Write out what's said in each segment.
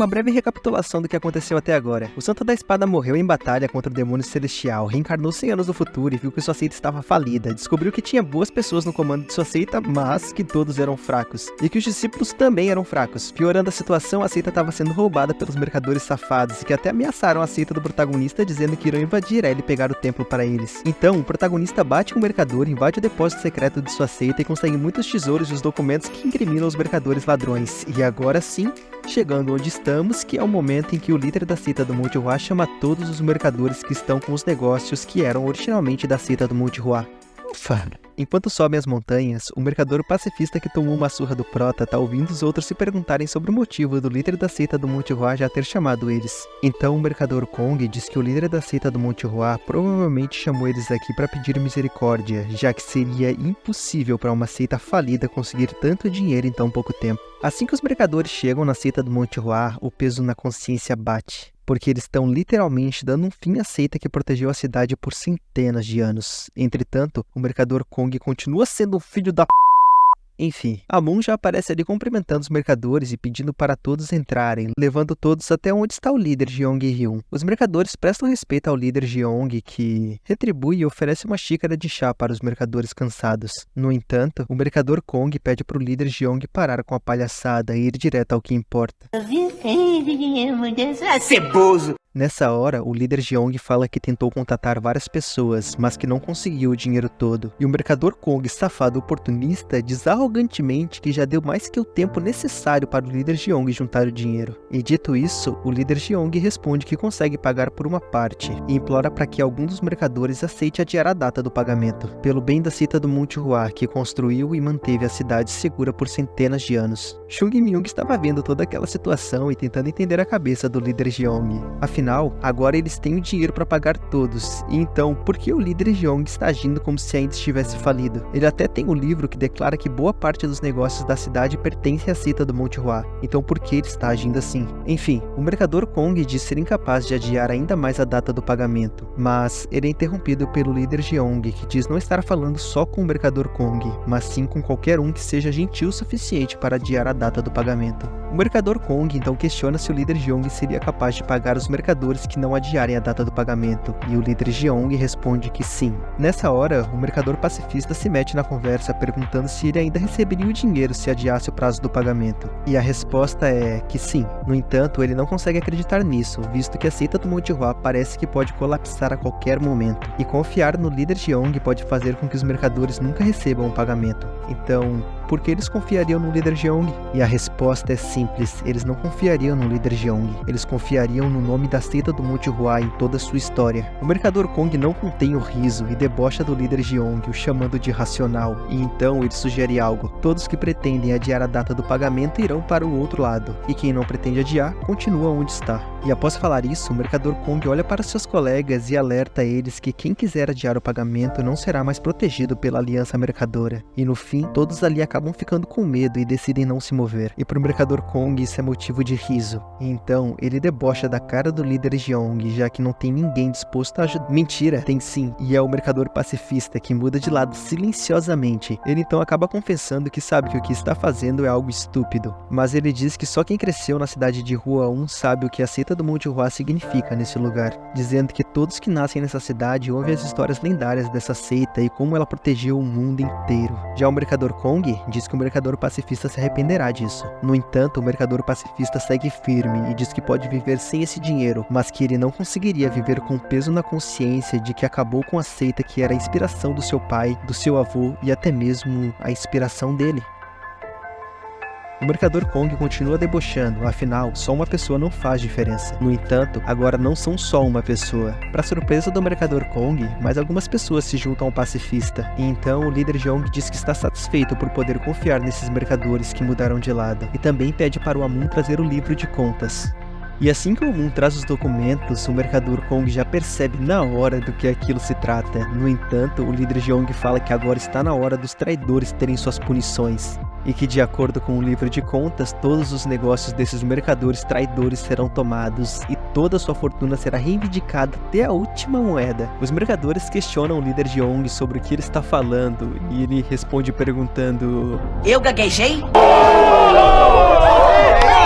uma breve recapitulação do que aconteceu até agora. O Santo da Espada morreu em batalha contra o demônio celestial, reencarnou 100 anos no futuro e viu que sua seita estava falida. Descobriu que tinha boas pessoas no comando de sua seita, mas que todos eram fracos. E que os discípulos também eram fracos. Piorando a situação, a seita estava sendo roubada pelos mercadores safados, que até ameaçaram a seita do protagonista, dizendo que irão invadir ela e pegar o templo para eles. Então, o protagonista bate com o mercador, invade o depósito secreto de sua seita e consegue muitos tesouros e os documentos que incriminam os mercadores ladrões. E agora sim, chegando onde estamos, que é o momento em que o líder da seita do Monte Ruá chama todos os mercadores que estão com os negócios que eram originalmente da seita do Monte Ruá. Ufa! Enquanto sobem as montanhas, o mercador pacifista que tomou uma surra do Prota tá ouvindo os outros se perguntarem sobre o motivo do líder da seita do Monte Ruá já ter chamado eles. Então o mercador Kong diz que o líder da seita do Monte Ruá provavelmente chamou eles aqui para pedir misericórdia, já que seria impossível para uma seita falida conseguir tanto dinheiro em tão pouco tempo. Assim que os mercadores chegam na seita do Monte Ruá, o peso na consciência bate, porque eles estão literalmente dando um fim à seita que protegeu a cidade por centenas de anos. Entretanto, o mercador Kong continua sendo um filho da p***. Enfim, a Moon já aparece ali cumprimentando os mercadores e pedindo para todos entrarem, levando todos até onde está o líder Jeong Hyun. Os mercadores prestam respeito ao líder Jeong, que retribui e oferece uma xícara de chá para os mercadores cansados. No entanto, o mercador Kong pede para o líder Jeong parar com a palhaçada e ir direto ao que importa. Ceboso! Nessa hora, o líder Jeong fala que tentou contatar várias pessoas, mas que não conseguiu o dinheiro todo. E o mercador Kong, safado oportunista, diz arrogantemente que já deu mais que o tempo necessário para o líder Jeong juntar o dinheiro. E dito isso, o líder Jeong responde que consegue pagar por uma parte, e implora para que algum dos mercadores aceite adiar a data do pagamento, pelo bem da seita do Monte Ruá, que construiu e manteve a cidade segura por centenas de anos. Chung Myung estava vendo toda aquela situação e tentando entender a cabeça do líder Jeong. Afinal, agora eles têm o dinheiro para pagar todos, e então, por que o líder Jeong está agindo como se ainda estivesse falido? Ele até tem um livro que declara que boa parte dos negócios da cidade pertence à seita do Monte Ruá, então por que ele está agindo assim? Enfim, o mercador Kong diz ser incapaz de adiar ainda mais a data do pagamento, mas ele é interrompido pelo líder Jeong, que diz não estar falando só com o mercador Kong, mas sim com qualquer um que seja gentil o suficiente para adiar a data do pagamento. O mercador Kong então questiona se o líder Jeong seria capaz de pagar os mercadores que não adiarem a data do pagamento, e o líder Jeong responde que sim. Nessa hora, o mercador pacifista se mete na conversa perguntando se ele ainda receberia o dinheiro se adiasse o prazo do pagamento, e a resposta é que sim. No entanto, ele não consegue acreditar nisso, visto que a seita do Monte Ruá parece que pode colapsar a qualquer momento, e confiar no líder Jeong pode fazer com que os mercadores nunca recebam o pagamento. Então, por que eles confiariam no líder Jeong? E a resposta é simples, eles não confiariam no líder Jeong, eles confiariam no nome da seita do Monte Ruá em toda a sua história. O mercador Kong não contém o riso e debocha do líder Jeong, o chamando de irracional, e então ele sugere algo: todos que pretendem adiar a data do pagamento irão para o outro lado, e quem não pretende adiar, continua onde está. E após falar isso, o mercador Kong olha para seus colegas e alerta eles que quem quiser adiar o pagamento não será mais protegido pela aliança mercadora, e no fim, todos ali acabam ficando com medo e decidem não se mover, e para o mercador Kong isso é motivo de riso. E então, ele debocha da cara do líder Jeong, já que não tem ninguém disposto a ajudar. Mentira, tem sim, e é o mercador pacifista que muda de lado silenciosamente. Ele então acaba confessando que sabe que o que está fazendo é algo estúpido, mas ele diz que só quem cresceu na cidade de Rua 1 sabe o que a seita do Monte Ruá significa nesse lugar, dizendo que todos que nascem nessa cidade ouvem as histórias lendárias dessa seita e como ela protegeu o mundo inteiro. Já o mercador Kong diz que o mercador pacifista se arrependerá disso. No entanto, o mercador pacifista segue firme e diz que pode viver sem esse dinheiro, mas que ele não conseguiria viver com peso na consciência de que acabou com a seita que era a inspiração do seu pai, do seu avô e até mesmo a inspiração dele. O mercador Kong continua debochando, afinal, só uma pessoa não faz diferença. No entanto, agora não são só uma pessoa. Para surpresa do mercador Kong, mais algumas pessoas se juntam ao pacifista, e então o líder Jeong diz que está satisfeito por poder confiar nesses mercadores que mudaram de lado, e também pede para o Amun trazer o livro de contas. E assim que o Amun traz os documentos, o mercador Kong já percebe na hora do que aquilo se trata. No entanto, o líder Jeong fala que agora está na hora dos traidores terem suas punições, e que de acordo com o livro de contas, todos os negócios desses mercadores traidores serão tomados e toda sua fortuna será reivindicada até a última moeda. Os mercadores questionam o líder Jeong sobre o que ele está falando, e ele responde perguntando: eu gaguejei?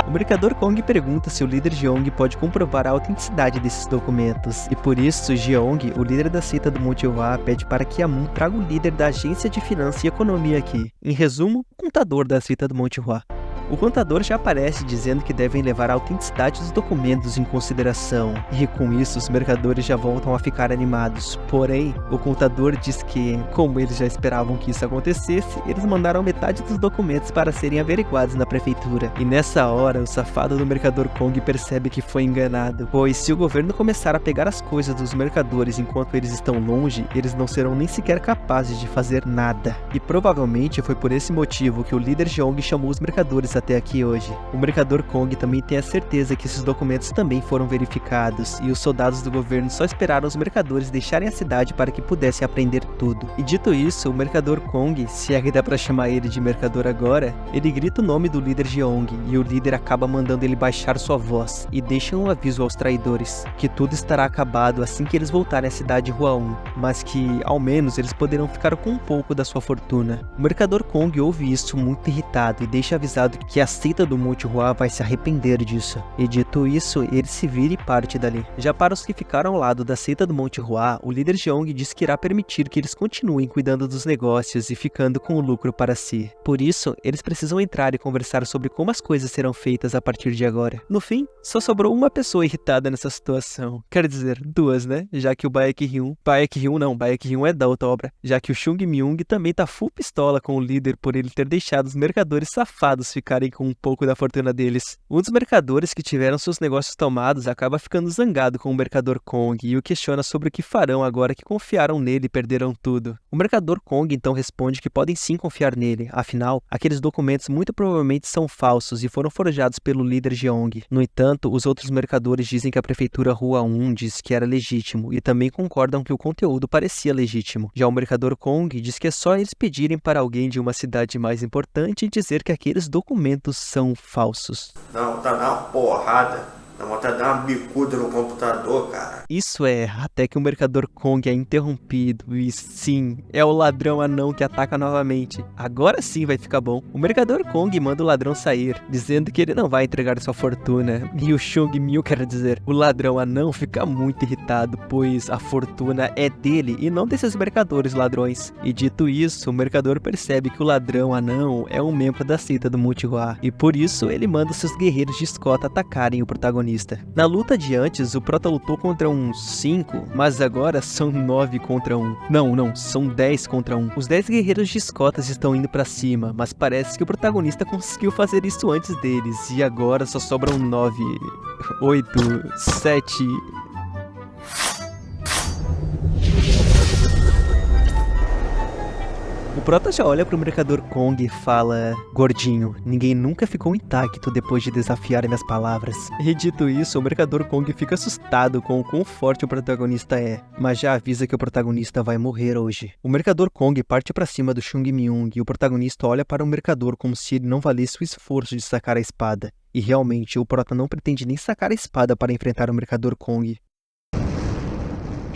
O mercador Kong pergunta se o líder Jeong pode comprovar a autenticidade desses documentos, e por isso Jeong, o líder da seita do Monte Hua, pede para que Amun traga o líder da agência de finanças e economia aqui. Em resumo, o contador da seita do Monte Hua. O contador já aparece dizendo que devem levar a autenticidade dos documentos em consideração, e com isso os mercadores já voltam a ficar animados. Porém, o contador diz que, como eles já esperavam que isso acontecesse, eles mandaram metade dos documentos para serem averiguados na prefeitura. E nessa hora, o safado do mercador Kong percebe que foi enganado, pois se o governo começar a pegar as coisas dos mercadores enquanto eles estão longe, eles não serão nem sequer capazes de fazer nada. E provavelmente foi por esse motivo que o líder Jeong chamou os mercadores até aqui hoje. O mercador Kong também tem a certeza que esses documentos também foram verificados, e os soldados do governo só esperaram os mercadores deixarem a cidade para que pudessem aprender tudo. E dito isso, o mercador Kong, se é que dá pra chamar ele de mercador agora, ele grita o nome do líder Jeong, e o líder acaba mandando ele baixar sua voz, e deixa um aviso aos traidores, que tudo estará acabado assim que eles voltarem à cidade Hua-1, mas que, ao menos, eles poderão ficar com um pouco da sua fortuna. O mercador Kong ouve isso muito irritado e deixa avisado que a seita do Monte Hua vai se arrepender disso. E dito isso, ele se vira e parte dali. Já para os que ficaram ao lado da seita do Monte Hua, o líder Jeong diz que irá permitir que eles continuem cuidando dos negócios e ficando com o lucro para si. Por isso, eles precisam entrar e conversar sobre como as coisas serão feitas a partir de agora. No fim, só sobrou uma pessoa irritada nessa situação. Quer dizer, duas, né? Já que o Baek-hyun é da outra obra. Já que o Chung Myung também tá full pistola com o líder por ele ter deixado os mercadores safados ficarem com um pouco da fortuna deles. Um dos mercadores que tiveram seus negócios tomados acaba ficando zangado com o mercador Kong e o questiona sobre o que farão agora que confiaram nele e perderam tudo. O mercador Kong então responde que podem sim confiar nele, afinal, aqueles documentos muito provavelmente são falsos e foram forjados pelo líder Jeong. No entanto, os outros mercadores dizem que a prefeitura Hua-1 diz que era legítimo e também concordam que o conteúdo parecia legítimo. Já o mercador Kong diz que é só eles pedirem para alguém de uma cidade mais importante dizer que aqueles documentos são falsos. Não, tá na porrada. Dá vontade de dar uma bicuda no computador, cara. Isso é, até que o mercador Kong é interrompido e sim, é o ladrão anão que ataca novamente. Agora sim vai ficar bom. O mercador Kong manda o ladrão sair, dizendo que ele não vai entregar sua fortuna. E o Chung Mil, quer dizer, o ladrão anão fica muito irritado, pois a fortuna é dele e não desses mercadores ladrões. E dito isso, o mercador percebe que o ladrão anão é um membro da seita do Monte Hua, e por isso ele manda seus guerreiros de escota atacarem o protagonista. Na luta de antes, o prota lutou contra uns 5, mas agora são 9 contra 1. Não, são 10 contra 1. Os 10 guerreiros de escotas estão indo pra cima, mas parece que o protagonista conseguiu fazer isso antes deles, e agora só sobram 9, 8, 7... O prota já olha pro mercador Kong e fala: gordinho, ninguém nunca ficou intacto depois de desafiar minhas palavras. E dito isso, o mercador Kong fica assustado com o quão forte o protagonista é, mas já avisa que o protagonista vai morrer hoje. O mercador Kong parte pra cima do Chung Myung e o protagonista olha para o mercador como se ele não valesse o esforço de sacar a espada. E realmente, o prota não pretende nem sacar a espada para enfrentar o mercador Kong.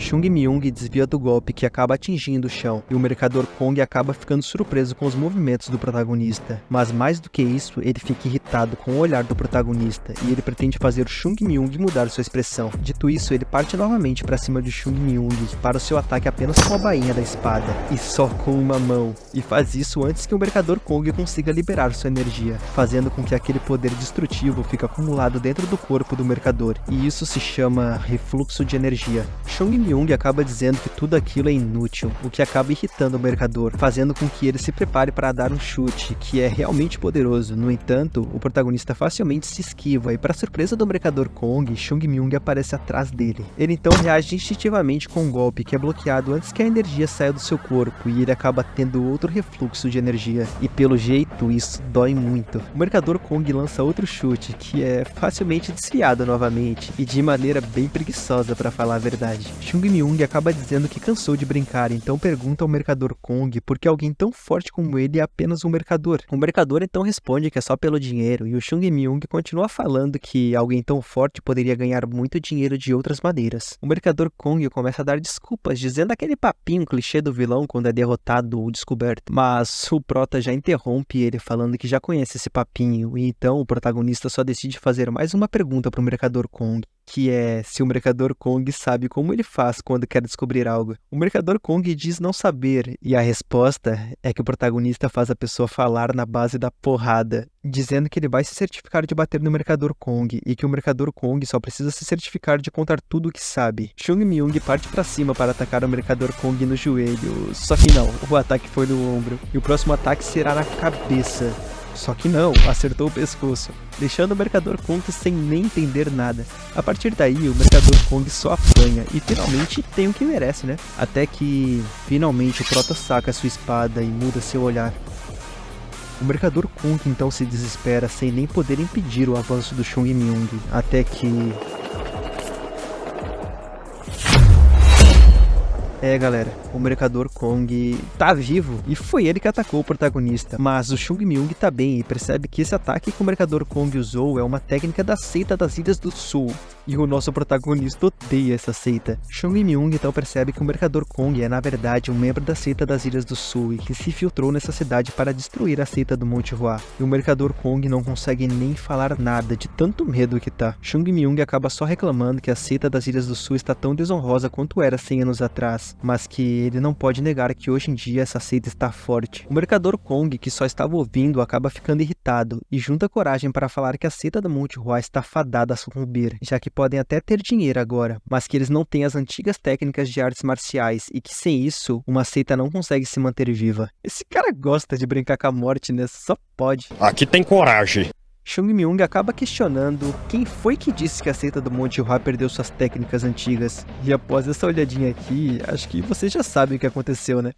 Chung Myung desvia do golpe que acaba atingindo o chão, e o mercador Kong acaba ficando surpreso com os movimentos do protagonista. Mas mais do que isso, ele fica irritado com o olhar do protagonista, e ele pretende fazer o Chung Myung mudar sua expressão. Dito isso, ele parte novamente para cima de Chung Myung para o seu ataque apenas com a bainha da espada, e só com uma mão, e faz isso antes que o mercador Kong consiga liberar sua energia, fazendo com que aquele poder destrutivo fique acumulado dentro do corpo do mercador, e isso se chama refluxo de energia. Chung Myung acaba dizendo que tudo aquilo é inútil, o que acaba irritando o mercador, fazendo com que ele se prepare para dar um chute, que é realmente poderoso. No entanto, o protagonista facilmente se esquiva e, para surpresa do mercador Kong, Chung Myung aparece atrás dele. Ele então reage instintivamente com um golpe que é bloqueado antes que a energia saia do seu corpo, e ele acaba tendo outro refluxo de energia, e pelo jeito isso dói muito. O mercador Kong lança outro chute, que é facilmente desviado novamente, e de maneira bem preguiçosa, para falar a verdade. Chung Chung Myung acaba dizendo que cansou de brincar, então pergunta ao mercador Kong por que alguém tão forte como ele é apenas um mercador. O mercador então responde que é só pelo dinheiro, e o Chung Myung continua falando que alguém tão forte poderia ganhar muito dinheiro de outras maneiras. O mercador Kong começa a dar desculpas, dizendo aquele papinho clichê do vilão quando é derrotado ou descoberto. Mas o prota já interrompe ele falando que já conhece esse papinho, e então o protagonista só decide fazer mais uma pergunta para o mercador Kong, que é se o mercador Kong sabe como ele faz quando quer descobrir algo. O mercador Kong diz não saber, e a resposta é que o protagonista faz a pessoa falar na base da porrada, dizendo que ele vai se certificar de bater no mercador Kong, e que o mercador Kong só precisa se certificar de contar tudo o que sabe. Chung Myung parte pra cima para atacar o mercador Kong no joelho, só que não, o ataque foi no ombro, e o próximo ataque será na cabeça. Só que não, acertou o pescoço, deixando o mercador Kong sem nem entender nada. A partir daí, o mercador Kong só apanha e finalmente tem o que merece, né? Até que, finalmente, o prota saca sua espada e muda seu olhar. O mercador Kong então se desespera sem nem poder impedir o avanço do Chung Myung, até que... galera, o mercador Kong tá vivo e foi ele que atacou o protagonista, mas o Chung Myung tá bem e percebe que esse ataque que o mercador Kong usou é uma técnica da seita das Ilhas do Sul, e o nosso protagonista odeia essa seita. Chung Myung então percebe que o mercador Kong é na verdade um membro da seita das Ilhas do Sul e que se infiltrou nessa cidade para destruir a seita do Monte Hua, e o mercador Kong não consegue nem falar nada de tanto medo que tá. Chung Myung acaba só reclamando que a seita das Ilhas do Sul está tão desonrosa quanto era 100 anos atrás, mas que ele não pode negar que hoje em dia essa seita está forte. O mercador Kong, que só estava ouvindo, acaba ficando irritado e junta coragem para falar que a seita do Monte Hua está fadada a sucumbir, já que podem até ter dinheiro agora, mas que eles não têm as antigas técnicas de artes marciais e que sem isso, uma seita não consegue se manter viva. Esse cara gosta de brincar com a morte, né? Só pode. Aqui tem coragem. Chung Myung acaba questionando quem foi que disse que a seita do Monte Hua perdeu suas técnicas antigas. E após essa olhadinha aqui, acho que vocês já sabem o que aconteceu, né?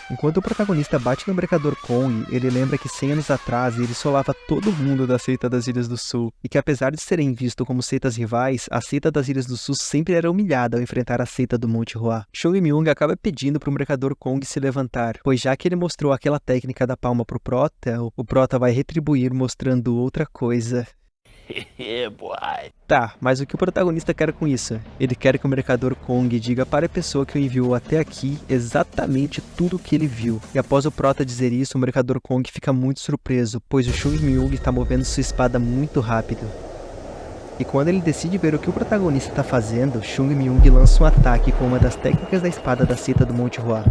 Enquanto o protagonista bate no mercador Kong, ele lembra que 100 anos atrás ele solava todo mundo da seita das Ilhas do Sul, e que apesar de serem vistos como seitas rivais, a seita das Ilhas do Sul sempre era humilhada ao enfrentar a seita do Monte Hua. Chung Myung acaba pedindo pro mercador Kong se levantar, pois já que ele mostrou aquela técnica da palma pro prota, o prota vai retribuir mostrando outra coisa. Tá, mas o que o protagonista quer com isso? Ele quer que o mercador Kong diga para a pessoa que o enviou até aqui exatamente tudo o que ele viu. E após o prota dizer isso, o mercador Kong fica muito surpreso, pois o Chung Myung está movendo sua espada muito rápido. E quando ele decide ver o que o protagonista está fazendo, Chung Myung lança um ataque com uma das técnicas da espada da seita do Monte Hua.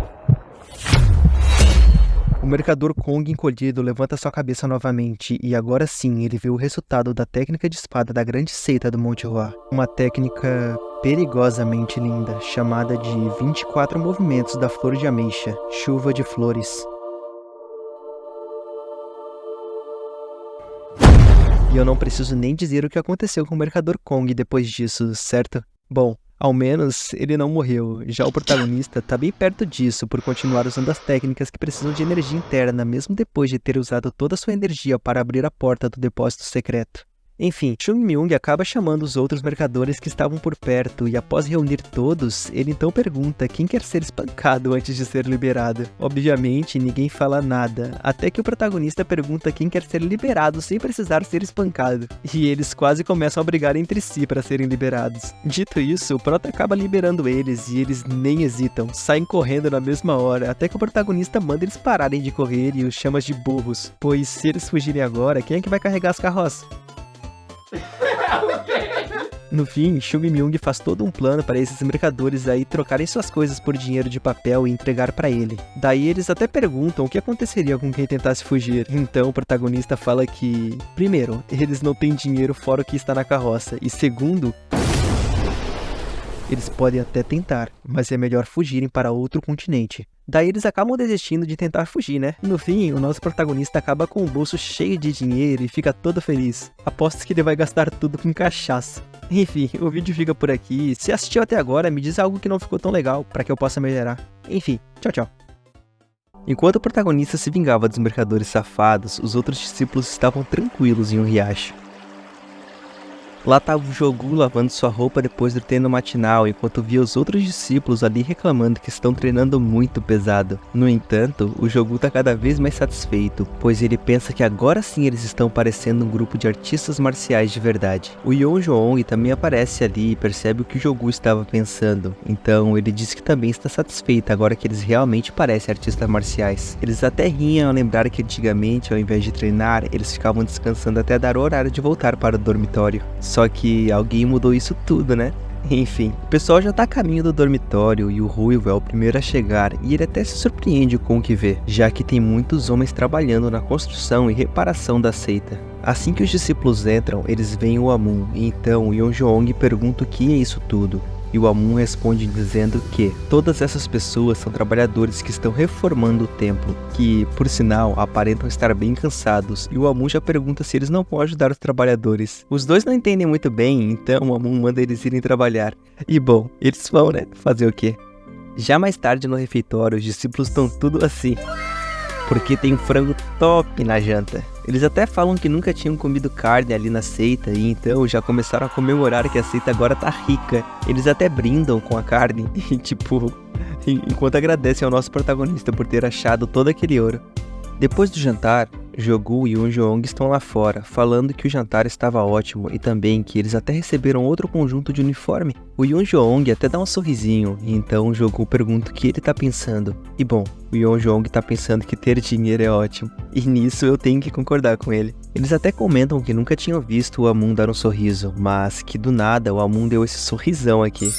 O mercador Kong encolhido levanta sua cabeça novamente e agora sim ele vê o resultado da técnica de espada da grande seita do Monte Hua. Uma técnica perigosamente linda, chamada de 24 movimentos da flor de ameixa, chuva de flores. E eu não preciso nem dizer o que aconteceu com o mercador Kong depois disso, certo? Bom, ao menos ele não morreu, já o protagonista tá bem perto disso por continuar usando as técnicas que precisam de energia interna mesmo depois de ter usado toda a sua energia para abrir a porta do depósito secreto. Enfim, Chung Myung acaba chamando os outros mercadores que estavam por perto e após reunir todos, ele então pergunta quem quer ser espancado antes de ser liberado. Obviamente, ninguém fala nada, até que o protagonista pergunta quem quer ser liberado sem precisar ser espancado. E eles quase começam a brigar entre si para serem liberados. Dito isso, o prota acaba liberando eles e eles nem hesitam, saem correndo na mesma hora, até que o protagonista manda eles pararem de correr e os chama de burros, pois se eles fugirem agora, quem é que vai carregar as carroças? No fim, Chung Myung faz todo um plano para esses mercadores aí trocarem suas coisas por dinheiro de papel e entregar para ele. Daí eles até perguntam o que aconteceria com quem tentasse fugir. Então o protagonista fala que, primeiro, eles não têm dinheiro fora o que está na carroça, e segundo, eles podem até tentar, mas é melhor fugirem para outro continente. Daí eles acabam desistindo de tentar fugir, né? No fim, o nosso protagonista acaba com o bolso cheio de dinheiro e fica todo feliz. Aposto que ele vai gastar tudo com cachaça. Enfim, o vídeo fica por aqui. Se assistiu até agora, me diz algo que não ficou tão legal, para que eu possa melhorar. Enfim, tchau, tchau. Enquanto o protagonista se vingava dos mercadores safados, os outros discípulos estavam tranquilos em um riacho. Lá tava o Jogu lavando sua roupa depois do treino matinal, enquanto via os outros discípulos ali reclamando que estão treinando muito pesado. No entanto, o Jogu tá cada vez mais satisfeito, pois ele pensa que agora sim eles estão parecendo um grupo de artistas marciais de verdade. O Yeonjong também aparece ali e percebe o que o Jogu estava pensando, então ele diz que também está satisfeito agora que eles realmente parecem artistas marciais. Eles até riem ao lembrar que antigamente, ao invés de treinar, eles ficavam descansando até dar o horário de voltar para o dormitório. Só que alguém mudou isso tudo, né? Enfim, o pessoal já tá a caminho do dormitório e o Ruivo é o primeiro a chegar e ele até se surpreende com o que vê, já que tem muitos homens trabalhando na construção e reparação da seita. Assim que os discípulos entram, eles veem o Amun e então o Yeonjong pergunta o que é isso tudo. E o Amun responde dizendo que todas essas pessoas são trabalhadores que estão reformando o templo, que, por sinal, aparentam estar bem cansados, e o Amun já pergunta se eles não vão ajudar os trabalhadores. Os dois não entendem muito bem, então o Amun manda eles irem trabalhar. E bom, eles vão, né? Fazer o quê? Já mais tarde no refeitório, os discípulos estão tudo assim, porque tem um frango top na janta. Eles até falam que nunca tinham comido carne ali na seita e então já começaram a comemorar que a seita agora tá rica. Eles até brindam com a carne e enquanto agradecem ao nosso protagonista por ter achado todo aquele ouro. Depois do jantar, Jogu e Yeonjong estão lá fora, falando que o jantar estava ótimo e também que eles até receberam outro conjunto de uniforme. O Yeonjong até dá um sorrisinho e então o Jogu pergunta o que ele tá pensando. E bom, o Yeonjong tá pensando que ter dinheiro é ótimo, e nisso eu tenho que concordar com ele. Eles até comentam que nunca tinham visto o Amun dar um sorriso, mas que do nada o Amun deu esse sorrisão aqui.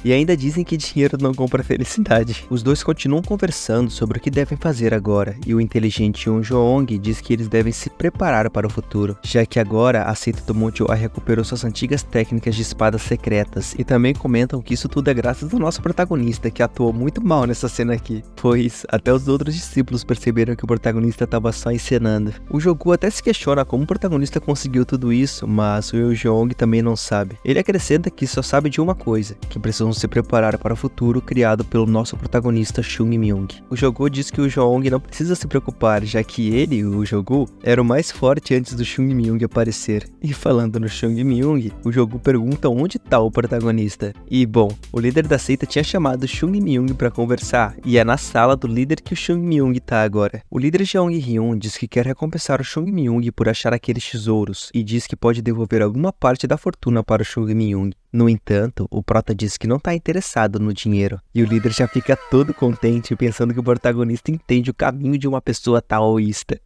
E ainda dizem que dinheiro não compra felicidade. Os dois continuam conversando sobre o que devem fazer agora, e o inteligente Yeonjong diz que eles devem se preparar para o futuro, já que agora a seita do Monte Hwa recuperou suas antigas técnicas de espadas secretas, e também comentam que isso tudo é graças ao nosso protagonista, que atuou muito mal nessa cena aqui, pois até os outros discípulos perceberam que o protagonista estava só encenando. O Jogu até se questiona como o protagonista conseguiu tudo isso, mas o Yeonjong também não sabe. Ele acrescenta que só sabe de uma coisa, que precisam se preparar para o futuro criado pelo nosso protagonista Chung Myung. O Jogu diz que o Jong não precisa se preocupar, já que ele, o Jogu, era o mais forte antes do Chung Myung aparecer. E falando no Chung Myung, o Jogu pergunta onde está o protagonista. E bom, o líder da seita tinha chamado o Chung Myung para conversar, e é na sala do líder que o Chung Myung está agora. O líder Jeong Hyun diz que quer recompensar o Chung Myung por achar aqueles tesouros, e diz que pode devolver alguma parte da fortuna para o Chung Myung. No entanto, o prota diz que não está interessado no dinheiro, e o líder já fica todo contente pensando que o protagonista entende o caminho de uma pessoa taoísta.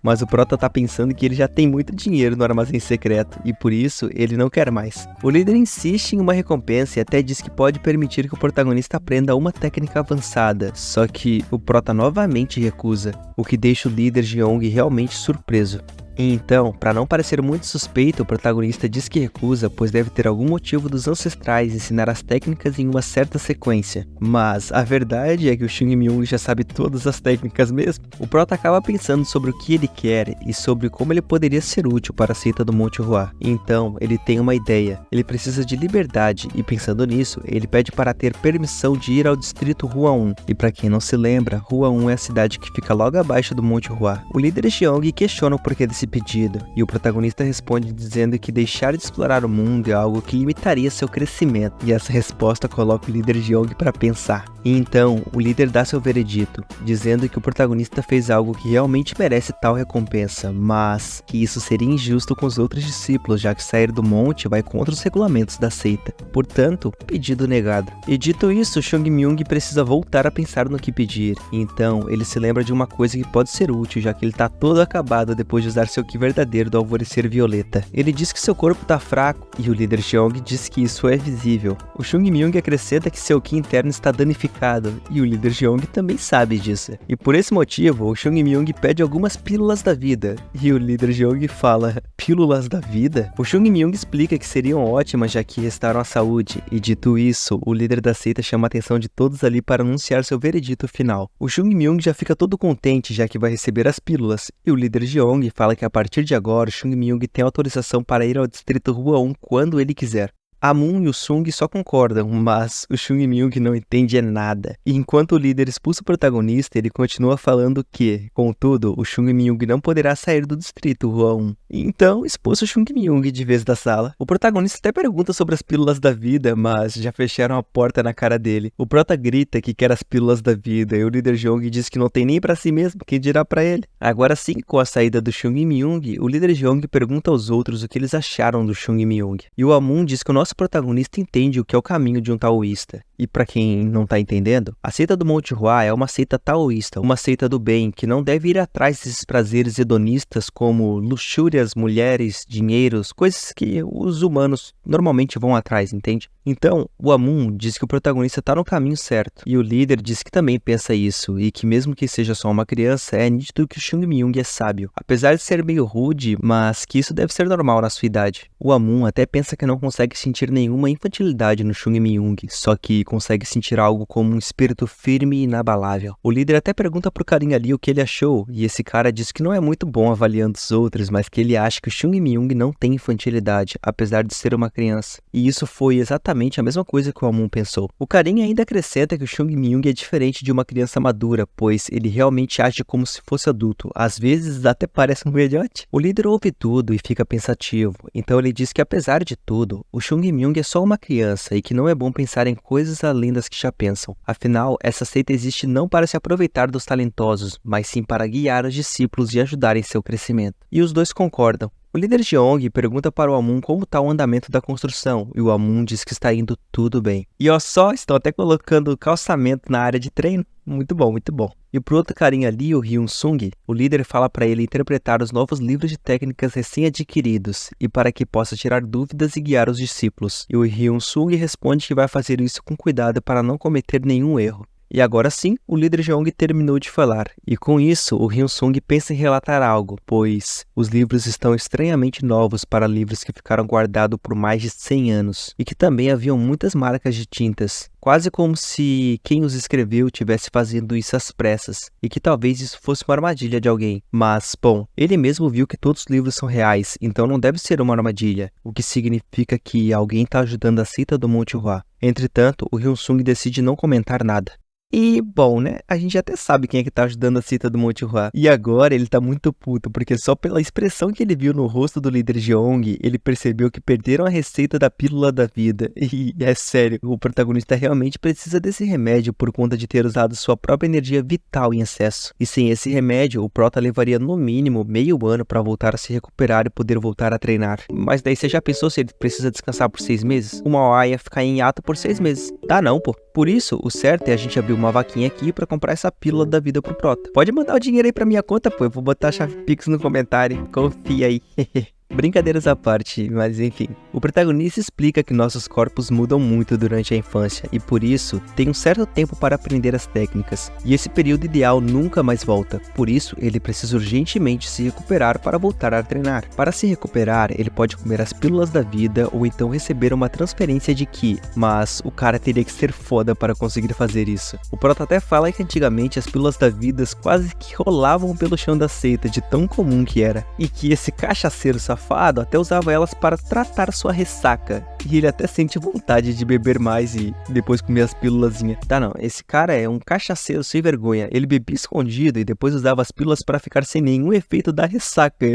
Mas o prota tá pensando que ele já tem muito dinheiro no armazém secreto, e por isso ele não quer mais. O líder insiste em uma recompensa e até diz que pode permitir que o protagonista aprenda uma técnica avançada, só que o prota novamente recusa, o que deixa o líder Jeong realmente surpreso. Então, para não parecer muito suspeito, o protagonista diz que recusa, pois deve ter algum motivo dos ancestrais ensinar as técnicas em uma certa sequência. Mas a verdade é que o Chung Myung já sabe todas as técnicas mesmo. O prota acaba pensando sobre o que ele quer e sobre como ele poderia ser útil para a seita do Monte Hwa. Então, ele tem uma ideia. Ele precisa de liberdade e pensando nisso, ele pede para ter permissão de ir ao distrito Hwa-1. E para quem não se lembra, Hwa-1 é a cidade que fica logo abaixo do Monte Hwa. O líder Jeong questiona o porquê desse pedido, e o protagonista responde dizendo que deixar de explorar o mundo é algo que limitaria seu crescimento, e essa resposta coloca o líder Jeong para pensar. E então, o líder dá seu veredito, dizendo que o protagonista fez algo que realmente merece tal recompensa, mas que isso seria injusto com os outros discípulos, já que sair do monte vai contra os regulamentos da seita. Portanto, pedido negado. E dito isso, Chung Myung precisa voltar a pensar no que pedir, e então ele se lembra de uma coisa que pode ser útil, já que ele está todo acabado depois de usar seu Ki verdadeiro do alvorecer violeta. Ele diz que seu corpo tá fraco, e o líder Jeong diz que isso é visível. O Chung Myung acrescenta que seu Ki interno está danificado, e o líder Jeong também sabe disso. E por esse motivo, o Chung Myung pede algumas pílulas da vida, e o líder Jeong fala, pílulas da vida? O Chung Myung explica que seriam ótimas já que restauram a saúde, e dito isso, o líder da seita chama a atenção de todos ali para anunciar seu veredito final. O Chung Myung já fica todo contente já que vai receber as pílulas, e o líder Jeong fala que a partir de agora, Chung Myung tem autorização para ir ao distrito Hwa-1 quando ele quiser. A Moon e o Sung só concordam, mas o Chung Myung não entende nada. E enquanto o líder expulsa o protagonista, ele continua falando que, contudo, o Chung Myung não poderá sair do distrito Rua 1. Então, expulsa o Chung Myung de vez da sala. O protagonista até pergunta sobre as pílulas da vida, mas já fecharam a porta na cara dele. O prota grita que quer as pílulas da vida e o líder Jeong diz que não tem nem pra si mesmo, quem dirá pra ele? Agora sim, com a saída do Chung Myung, o líder Jeong pergunta aos outros o que eles acharam do Chung Myung. E o Amun diz que o nosso protagonista entende o que é o caminho de um taoísta. E pra quem não tá entendendo, a seita do Monte Hua é uma seita taoísta, uma seita do bem, que não deve ir atrás desses prazeres hedonistas como luxúrias, mulheres, dinheiros, coisas que os humanos normalmente vão atrás, entende? Então, o Amun diz que o protagonista tá no caminho certo, e o líder diz que também pensa isso, e que mesmo que seja só uma criança, é nítido que o Chung Myung é sábio, apesar de ser meio rude, mas que isso deve ser normal na sua idade. O Amun até pensa que não consegue sentir nenhuma infantilidade no Chung Myung, só que consegue sentir algo como um espírito firme e inabalável. O líder até pergunta pro carinha ali o que ele achou, e esse cara diz que não é muito bom avaliando os outros, mas que ele acha que o Chung Myung não tem infantilidade, apesar de ser uma criança. E isso foi exatamente a mesma coisa que o Amun pensou. O carinha ainda acrescenta que o Chung Myung é diferente de uma criança madura, pois ele realmente age como se fosse adulto, às vezes até parece um velhote. O líder ouve tudo e fica pensativo, então ele diz que apesar de tudo, o Chung Myung é só uma criança e que não é bom pensar em coisas além das que já pensam. Afinal, essa seita existe não para se aproveitar dos talentosos, mas sim para guiar os discípulos e ajudar em seu crescimento. E os dois concordam. O líder Jeong pergunta para o Amun como está o andamento da construção, e o Amun diz que está indo tudo bem. E ó só, estão até colocando calçamento na área de treino. Muito bom, muito bom. E pro outro carinha ali, o Hyun Sung, o líder fala para ele interpretar os novos livros de técnicas recém-adquiridos, e para que possa tirar dúvidas e guiar os discípulos. E o Hyun Sung responde que vai fazer isso com cuidado para não cometer nenhum erro. E agora sim, o líder Jeong terminou de falar, e com isso o Hyun Sung pensa em relatar algo, pois os livros estão estranhamente novos para livros que ficaram guardados por mais de 100 anos, e que também haviam muitas marcas de tintas, quase como se quem os escreveu estivesse fazendo isso às pressas, e que talvez isso fosse uma armadilha de alguém. Mas, bom, ele mesmo viu que todos os livros são reais, então não deve ser uma armadilha, o que significa que alguém está ajudando a seita do Monte Hua. Entretanto, o Hyun Sung decide não comentar nada. E, bom, né, a gente até sabe quem é que tá ajudando a seita do Monte Hua. E agora ele tá muito puto, porque só pela expressão que ele viu no rosto do líder Jeong, ele percebeu que perderam a receita da pílula da vida. E é sério, o protagonista realmente precisa desse remédio por conta de ter usado sua própria energia vital em excesso. E sem esse remédio, o prota levaria no mínimo meio ano pra voltar a se recuperar e poder voltar a treinar. Mas daí você já pensou se ele precisa descansar por 6 meses? Uma OA ia ficar em hiato por 6 meses. Dá não, pô. Por isso, o certo é a gente abrir uma vaquinha aqui pra comprar essa pílula da vida pro prota. Pode mandar o dinheiro aí pra minha conta, pô. Eu vou botar a chave Pix no comentário. Confia aí. Brincadeiras à parte, mas enfim. O protagonista explica que nossos corpos mudam muito durante a infância e por isso tem um certo tempo para aprender as técnicas. E esse período ideal nunca mais volta. Por isso, ele precisa urgentemente se recuperar para voltar a treinar. Para se recuperar, ele pode comer as pílulas da vida ou então receber uma transferência de Ki. Mas o cara teria que ser foda para conseguir fazer isso. O prota até fala que antigamente as pílulas da vida quase que rolavam pelo chão da seita de tão comum que era. E que esse cachaceiro safado até usava elas para tratar sua ressaca. E ele até sente vontade de beber mais e depois comer as pílulazinhas. Tá não, esse cara é um cachaceiro sem vergonha. Ele bebia escondido e depois usava as pílulas para ficar sem nenhum efeito da ressaca.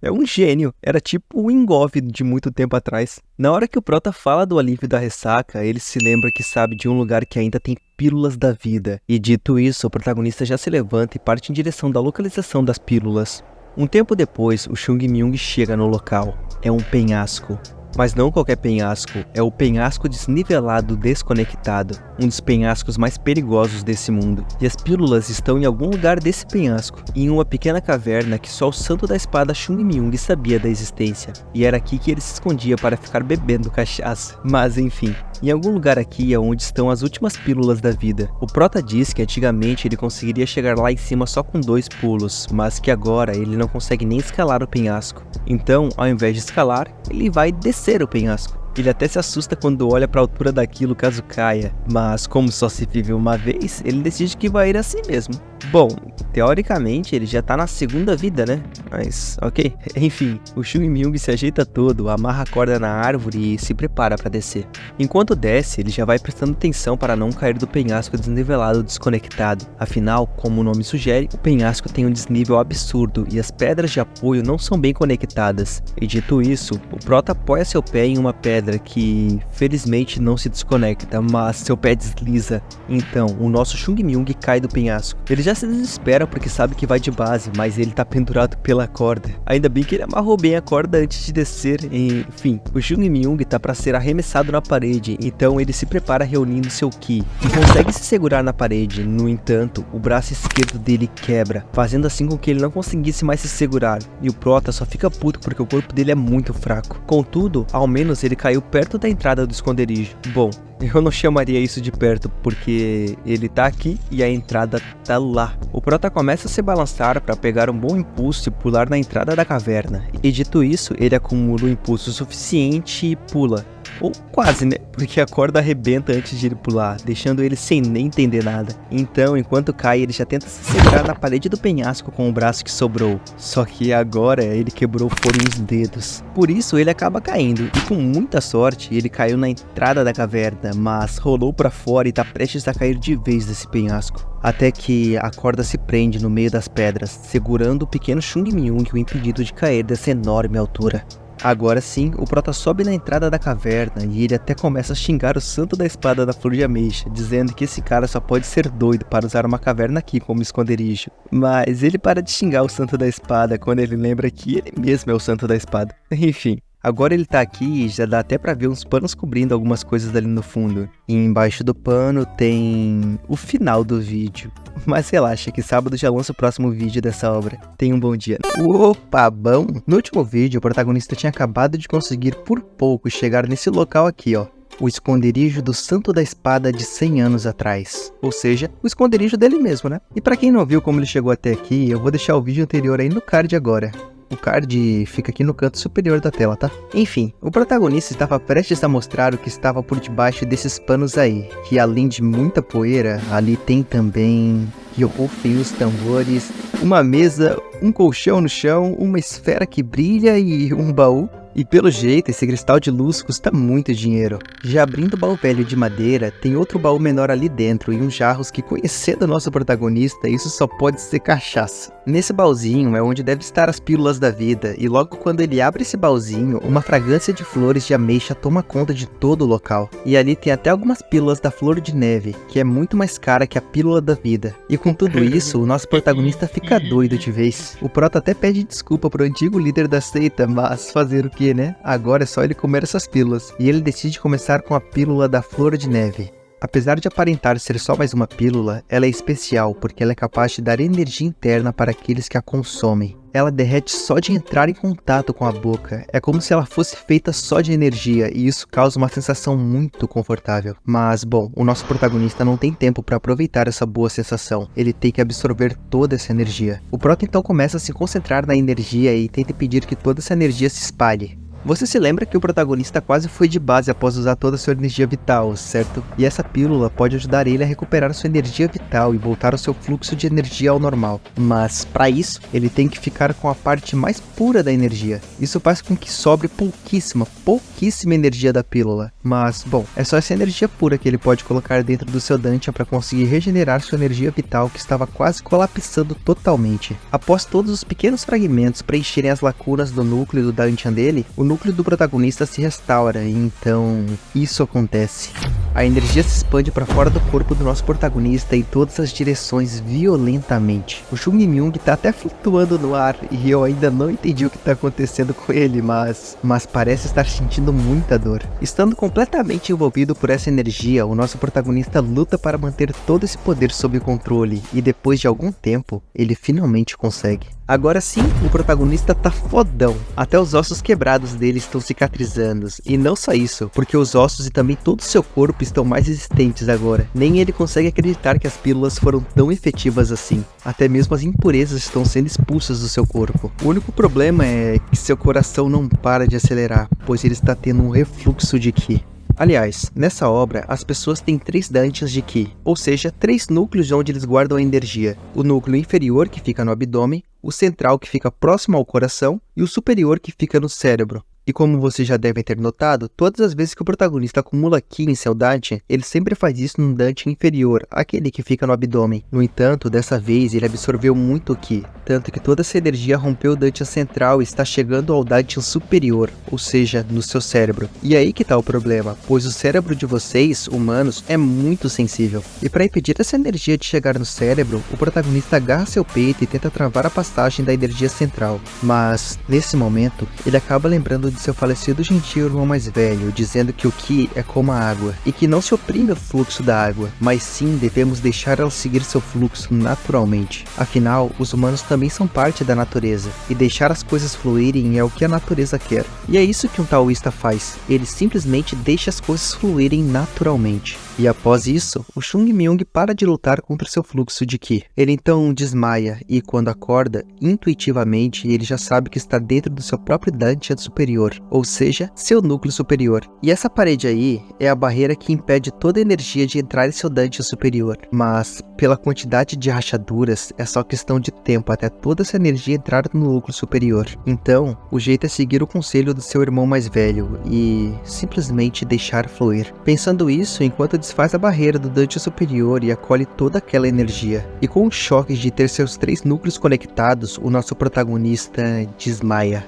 É um gênio. Era tipo o Engove de muito tempo atrás. Na hora que o prota fala do alívio da ressaca, ele se lembra que sabe de um lugar que ainda tem pílulas da vida. E dito isso, o protagonista já se levanta e parte em direção da localização das pílulas. Um tempo depois, o Chung Myung chega no local. É um penhasco. Mas não qualquer penhasco, é o penhasco desnivelado desconectado, um dos penhascos mais perigosos desse mundo. E as pílulas estão em algum lugar desse penhasco, em uma pequena caverna que só o santo da espada Chung Myung sabia da existência. E era aqui que ele se escondia para ficar bebendo cachaça. Mas enfim, em algum lugar aqui é onde estão as últimas pílulas da vida. O prota diz que antigamente ele conseguiria chegar lá em cima só com 2 pulos, mas que agora ele não consegue nem escalar o penhasco. Então, ao invés de escalar, ele vai descer o penhasco. Ele até se assusta quando olha para a altura daquilo caso caia, mas como só se vive uma vez, ele decide que vai ir assim mesmo. Bom, teoricamente ele já tá na segunda vida, né? Mas, ok. Enfim, o Chung Myung se ajeita todo, amarra a corda na árvore e se prepara para descer. Enquanto desce, ele já vai prestando atenção para não cair do penhasco desnivelado ou desconectado. Afinal, como o nome sugere, o penhasco tem um desnível absurdo e as pedras de apoio não são bem conectadas. E dito isso, o Prota apoia seu pé em uma pedra que, felizmente, não se desconecta, mas seu pé desliza. Então, o nosso Chung Myung cai do penhasco. Ele já se desespera porque sabe que vai de base, mas ele tá pendurado pela corda. Ainda bem que ele amarrou bem a corda antes de descer. Enfim, o Chung Myung tá para ser arremessado na parede, então ele se prepara reunindo seu Ki e consegue se segurar na parede. No entanto, o braço esquerdo dele quebra, fazendo assim com que ele não conseguisse mais se segurar, e o Prota só fica puto porque o corpo dele é muito fraco. Contudo, ao menos ele caiu perto da entrada do esconderijo. Bom, eu não chamaria isso de perto, porque ele tá aqui e a entrada tá lá. O Prota começa a se balançar para pegar um bom impulso e pular na entrada da caverna. E dito isso, ele acumula o impulso suficiente e pula. Ou quase, né? Porque a corda arrebenta antes de ele pular, deixando ele sem nem entender nada. Então, enquanto cai, ele já tenta se segurar na parede do penhasco com o braço que sobrou. Só que agora ele quebrou foram os dedos. Por isso, ele acaba caindo. E com muita sorte, ele caiu na entrada da caverna, mas rolou pra fora e tá prestes a cair de vez desse penhasco. Até que a corda se prende no meio das pedras, segurando o pequeno Chung Myung, o impedido de cair dessa enorme altura. Agora sim, o Prota sobe na entrada da caverna e ele até começa a xingar o santo da espada da flor de ameixa, dizendo que esse cara só pode ser doido para usar uma caverna aqui como esconderijo. Mas ele para de xingar o santo da espada quando ele lembra que ele mesmo é o santo da espada. Enfim. Agora ele tá aqui e já dá até pra ver uns panos cobrindo algumas coisas ali no fundo. E embaixo do pano tem o final do vídeo. Mas relaxa que sábado já lança o próximo vídeo dessa obra. Tenha um bom dia. Opa, bom! No último vídeo o protagonista tinha acabado de conseguir por pouco chegar nesse local aqui, ó. O esconderijo do Santo da Espada de 100 anos atrás. Ou seja, o esconderijo dele mesmo, né? E pra quem não viu como ele chegou até aqui, eu vou deixar o vídeo anterior aí no card agora. O card fica aqui no canto superior da tela, tá? Enfim, o protagonista estava prestes a mostrar o que estava por debaixo desses panos aí. Que além de muita poeira, ali tem também... que rufem os tambores, uma mesa, um colchão no chão, uma esfera que brilha e um baú. E pelo jeito, esse cristal de luz custa muito dinheiro. Já abrindo o baú velho de madeira, tem outro baú menor ali dentro e uns jarros que, conhecendo o nosso protagonista, isso só pode ser cachaça. Nesse baúzinho é onde deve estar as pílulas da vida, e logo quando ele abre esse baúzinho, uma fragrância de flores de ameixa toma conta de todo o local. E ali tem até algumas pílulas da flor de neve, que é muito mais cara que a pílula da vida. E com tudo isso, o nosso protagonista fica doido de vez. O Prota até pede desculpa pro antigo líder da seita, mas fazer o que, né? Agora é só ele comer essas pílulas. E ele decide começar com a pílula da flor de neve. Apesar de aparentar ser só mais uma pílula, ela é especial porque ela é capaz de dar energia interna para aqueles que a consomem. Ela derrete só de entrar em contato com a boca, é como se ela fosse feita só de energia e isso causa uma sensação muito confortável. Mas bom, o nosso protagonista não tem tempo para aproveitar essa boa sensação, ele tem que absorver toda essa energia. O Prota então começa a se concentrar na energia e tenta impedir que toda essa energia se espalhe. Você se lembra que o protagonista quase foi de base após usar toda a sua energia vital, certo? E essa pílula pode ajudar ele a recuperar sua energia vital e voltar o seu fluxo de energia ao normal. Mas, para isso, ele tem que ficar com a parte mais pura da energia. Isso faz com que sobre pouquíssima energia da pílula. Mas, bom, é só essa energia pura que ele pode colocar dentro do seu Dantian para conseguir regenerar sua energia vital que estava quase colapsando totalmente. Após todos os pequenos fragmentos preencherem as lacunas do núcleo do Dantian dele, o núcleo do protagonista se restaura e então isso acontece. A energia se expande para fora do corpo do nosso protagonista em todas as direções violentamente. O Chung Myung tá até flutuando no ar e eu ainda não entendi o que tá acontecendo com ele, mas parece estar sentindo muita dor. Estando completamente envolvido por essa energia, o nosso protagonista luta para manter todo esse poder sob controle e depois de algum tempo, ele finalmente consegue. Agora sim, o protagonista tá fodão. Até os ossos quebrados dele estão cicatrizando. E não só isso, porque os ossos e também todo o seu corpo estão mais resistentes agora. Nem ele consegue acreditar que as pílulas foram tão efetivas assim. Até mesmo as impurezas estão sendo expulsas do seu corpo. O único problema é que seu coração não para de acelerar, pois ele está tendo um refluxo de Ki. Aliás, nessa obra, as pessoas têm 3 dungeons de Ki, ou seja, 3 núcleos onde eles guardam a energia. O núcleo inferior, que fica no abdômen, o central, que fica próximo ao coração, e o superior, que fica no cérebro. E como vocês já devem ter notado, todas as vezes que o protagonista acumula Ki em seu dungeon, ele sempre faz isso num dungeon inferior, aquele que fica no abdômen. No entanto, dessa vez ele absorveu muito Ki, tanto que toda essa energia rompeu o dungeon central e está chegando ao dungeon superior, ou seja, no seu cérebro. E aí que tá o problema, pois o cérebro de vocês, humanos, é muito sensível. E para impedir essa energia de chegar no cérebro, o protagonista agarra seu peito e tenta travar a passagem da energia central. Mas, nesse momento, ele acaba lembrando de seu falecido gentil irmão mais velho, dizendo que o Ki é como a água, e que não se oprime o fluxo da água, mas sim devemos deixar ela seguir seu fluxo naturalmente. Afinal, os humanos também são parte da natureza, e deixar as coisas fluírem é o que a natureza quer. E é isso que um taoísta faz, ele simplesmente deixa as coisas fluírem naturalmente. E após isso, o Chung Myung para de lutar contra seu fluxo de Ki. Ele então desmaia, e quando acorda, intuitivamente ele já sabe que está dentro do seu próprio dungeon superior, ou seja, seu núcleo superior. E essa parede aí é a barreira que impede toda a energia de entrar em seu dungeon superior. Mas, pela quantidade de rachaduras, é só questão de tempo até toda essa energia entrar no núcleo superior. Então, o jeito é seguir o conselho do seu irmão mais velho e simplesmente deixar fluir. Pensando isso, enquanto desfaz a barreira do dungeon superior e acolhe toda aquela energia. E com o choque de ter seus 3 núcleos conectados, o nosso protagonista desmaia.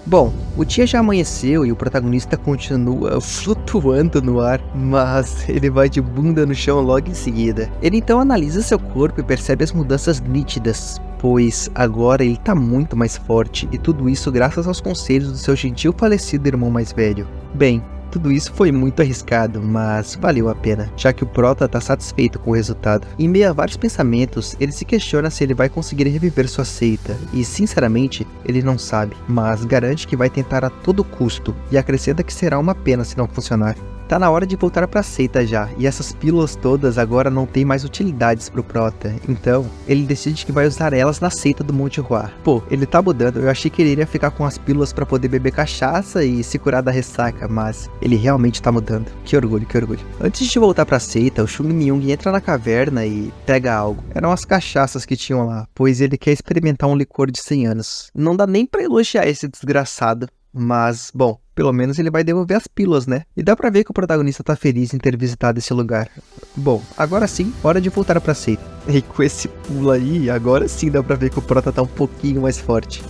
Bom, o dia já amanheceu e o protagonista continua flutuando no ar, mas ele vai de bunda no chão logo em seguida. Ele então analisa seu corpo e percebe as mudanças nítidas, pois agora ele tá muito mais forte, e tudo isso graças aos conselhos do seu gentil falecido irmão mais velho. Bem, tudo isso foi muito arriscado, mas valeu a pena, já que o Prota tá satisfeito com o resultado. Em meio a vários pensamentos, ele se questiona se ele vai conseguir reviver sua seita, e sinceramente, ele não sabe, mas garante que vai tentar a todo custo, e acrescenta que será uma pena se não funcionar. Tá na hora de voltar pra seita já, e essas pílulas todas agora não tem mais utilidades pro Prota, então ele decide que vai usar elas na seita do Monte Hua. Pô, ele tá mudando, eu achei que ele iria ficar com as pílulas pra poder beber cachaça e se curar da ressaca, mas ele realmente tá mudando. Que orgulho, que orgulho. Antes de voltar pra seita, o Chung Myung entra na caverna e pega algo. Eram as cachaças que tinham lá, pois ele quer experimentar um licor de 100 anos. Não dá nem pra elogiar esse desgraçado. Mas, bom, pelo menos ele vai devolver as pílulas, né? E dá pra ver que o protagonista tá feliz em ter visitado esse lugar. Bom, agora sim, hora de voltar pra seita. E com esse pulo aí, agora sim dá pra ver que o prota tá um pouquinho mais forte.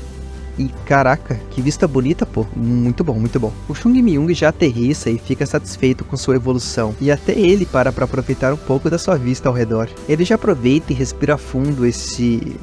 E caraca, que vista bonita, pô. Muito bom, muito bom. O Chung Myung já aterrissa e fica satisfeito com sua evolução. E até ele para pra aproveitar um pouco da sua vista ao redor. Ele já aproveita e respira fundo esse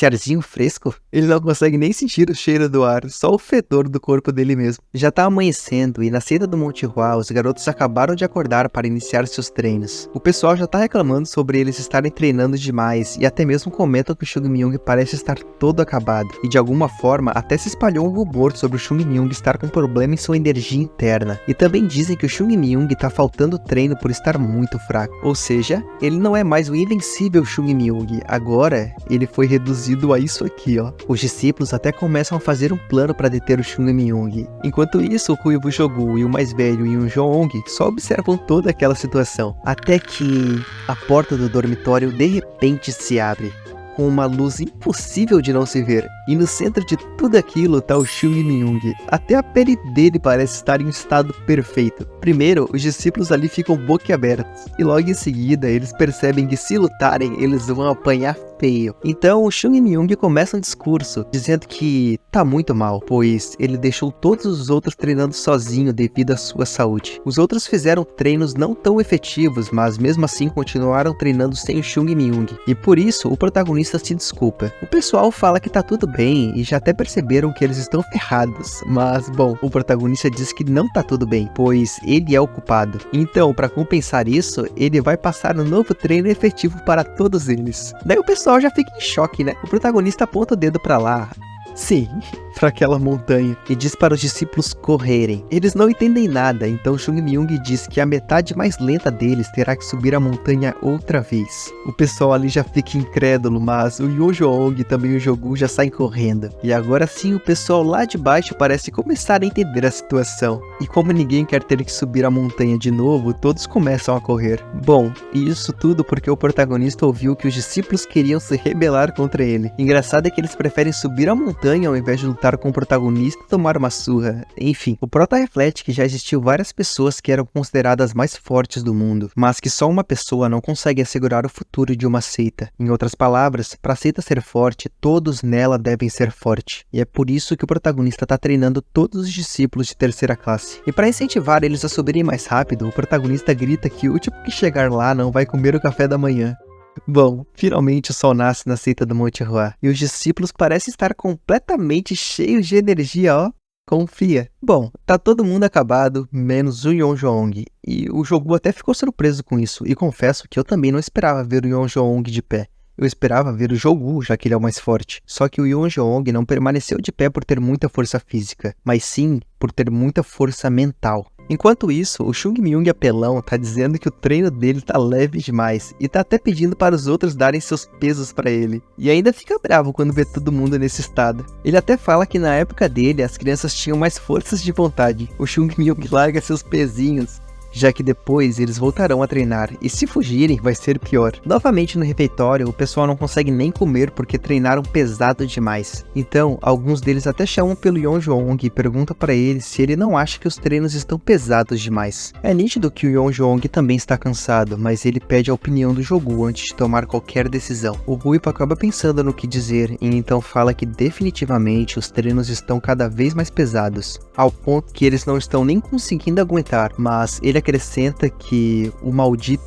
arzinho fresco. Ele não consegue nem sentir o cheiro do ar, só o fedor do corpo dele mesmo. Já tá amanhecendo e na seita do Monte Hua, os garotos acabaram de acordar para iniciar seus treinos. O pessoal já tá reclamando sobre eles estarem treinando demais e até mesmo comentam que o Chung Myung parece estar todo acabado. E de alguma forma, até se espalhou um rumor sobre o Chung Myung estar com problema em sua energia interna. E também dizem que o Chung Myung tá faltando treino por estar muito fraco. Ou seja, ele não é mais o invencível Chung Myung, agora ele foi reduzido a isso aqui, ó. Os discípulos até começam a fazer um plano para deter o Chung Myung. Enquanto isso, o Ruivo Jogu e o mais velho Yun Jong só observam toda aquela situação. Até que a porta do dormitório de repente se abre, com uma luz impossível de não se ver, e no centro de tudo aquilo tá o Chung Myung. Até a pele dele parece estar em um estado perfeito. Primeiro, os discípulos ali ficam boquiabertos, e logo em seguida eles percebem que se lutarem, eles vão apanhar feio. Então o Chung Myung começa um discurso, dizendo que tá muito mal, pois ele deixou todos os outros treinando sozinho devido à sua saúde. Os outros fizeram treinos não tão efetivos, mas mesmo assim continuaram treinando sem o Chung Myung, e por isso o protagonista se desculpa. O pessoal fala que tá tudo bem e já até perceberam que eles estão ferrados, mas bom, o protagonista diz que não tá tudo bem, pois ele é o culpado. Então, para compensar isso, ele vai passar um novo treino efetivo para todos eles. Daí o pessoal já fica em choque, né? O protagonista aponta o dedo pra lá. Sim, para aquela montanha, e diz para os discípulos correrem. Eles não entendem nada, então Chung Myung diz que a metade mais lenta deles terá que subir a montanha outra vez. O pessoal ali já fica incrédulo, mas o Yoon-jong e também o Jogu já saem correndo. E agora sim o pessoal lá de baixo parece começar a entender a situação. E como ninguém quer ter que subir a montanha de novo, todos começam a correr. Bom, e isso tudo porque o protagonista ouviu que os discípulos queriam se rebelar contra ele. Engraçado é que eles preferem subir a montanha ao invés de lutar com o protagonista e tomar uma surra. Enfim, o prota reflete que já existiu várias pessoas que eram consideradas mais fortes do mundo, mas que só uma pessoa não consegue assegurar o futuro de uma seita. Em outras palavras, para a seita ser forte, todos nela devem ser fortes. E é por isso que o protagonista está treinando todos os discípulos de terceira classe. E para incentivar eles a subirem mais rápido, o protagonista grita que o último que chegar lá não vai comer o café da manhã. Bom, finalmente o sol nasce na seita do Monte Hua, e os discípulos parecem estar completamente cheios de energia, ó. Confia. Bom, tá todo mundo acabado, menos o Yoon-jong, e o Jogu até ficou surpreso com isso, e confesso que eu também não esperava ver o Yoon-jong de pé. Eu esperava ver o Jogu, já que ele é o mais forte. Só que o Yoon-jong não permaneceu de pé por ter muita força física, mas sim por ter muita força mental. Enquanto isso, o Chung Myung apelão tá dizendo que o treino dele tá leve demais e tá até pedindo para os outros darem seus pesos para ele. E ainda fica bravo quando vê todo mundo nesse estado. Ele até fala que na época dele as crianças tinham mais forças de vontade. O Chung Myung larga seus pezinhos, já que depois eles voltarão a treinar, e se fugirem vai ser pior. Novamente no refeitório, o pessoal não consegue nem comer porque treinaram pesado demais. Então, alguns deles até chamam pelo Yoon-jong e perguntam para ele se ele não acha que os treinos estão pesados demais. É nítido que o Yoon-jong também está cansado, mas ele pede a opinião do Jogu antes de tomar qualquer decisão. O Ruivo acaba pensando no que dizer e então fala que definitivamente os treinos estão cada vez mais pesados, ao ponto que eles não estão nem conseguindo aguentar, mas ele acrescenta que o maldito,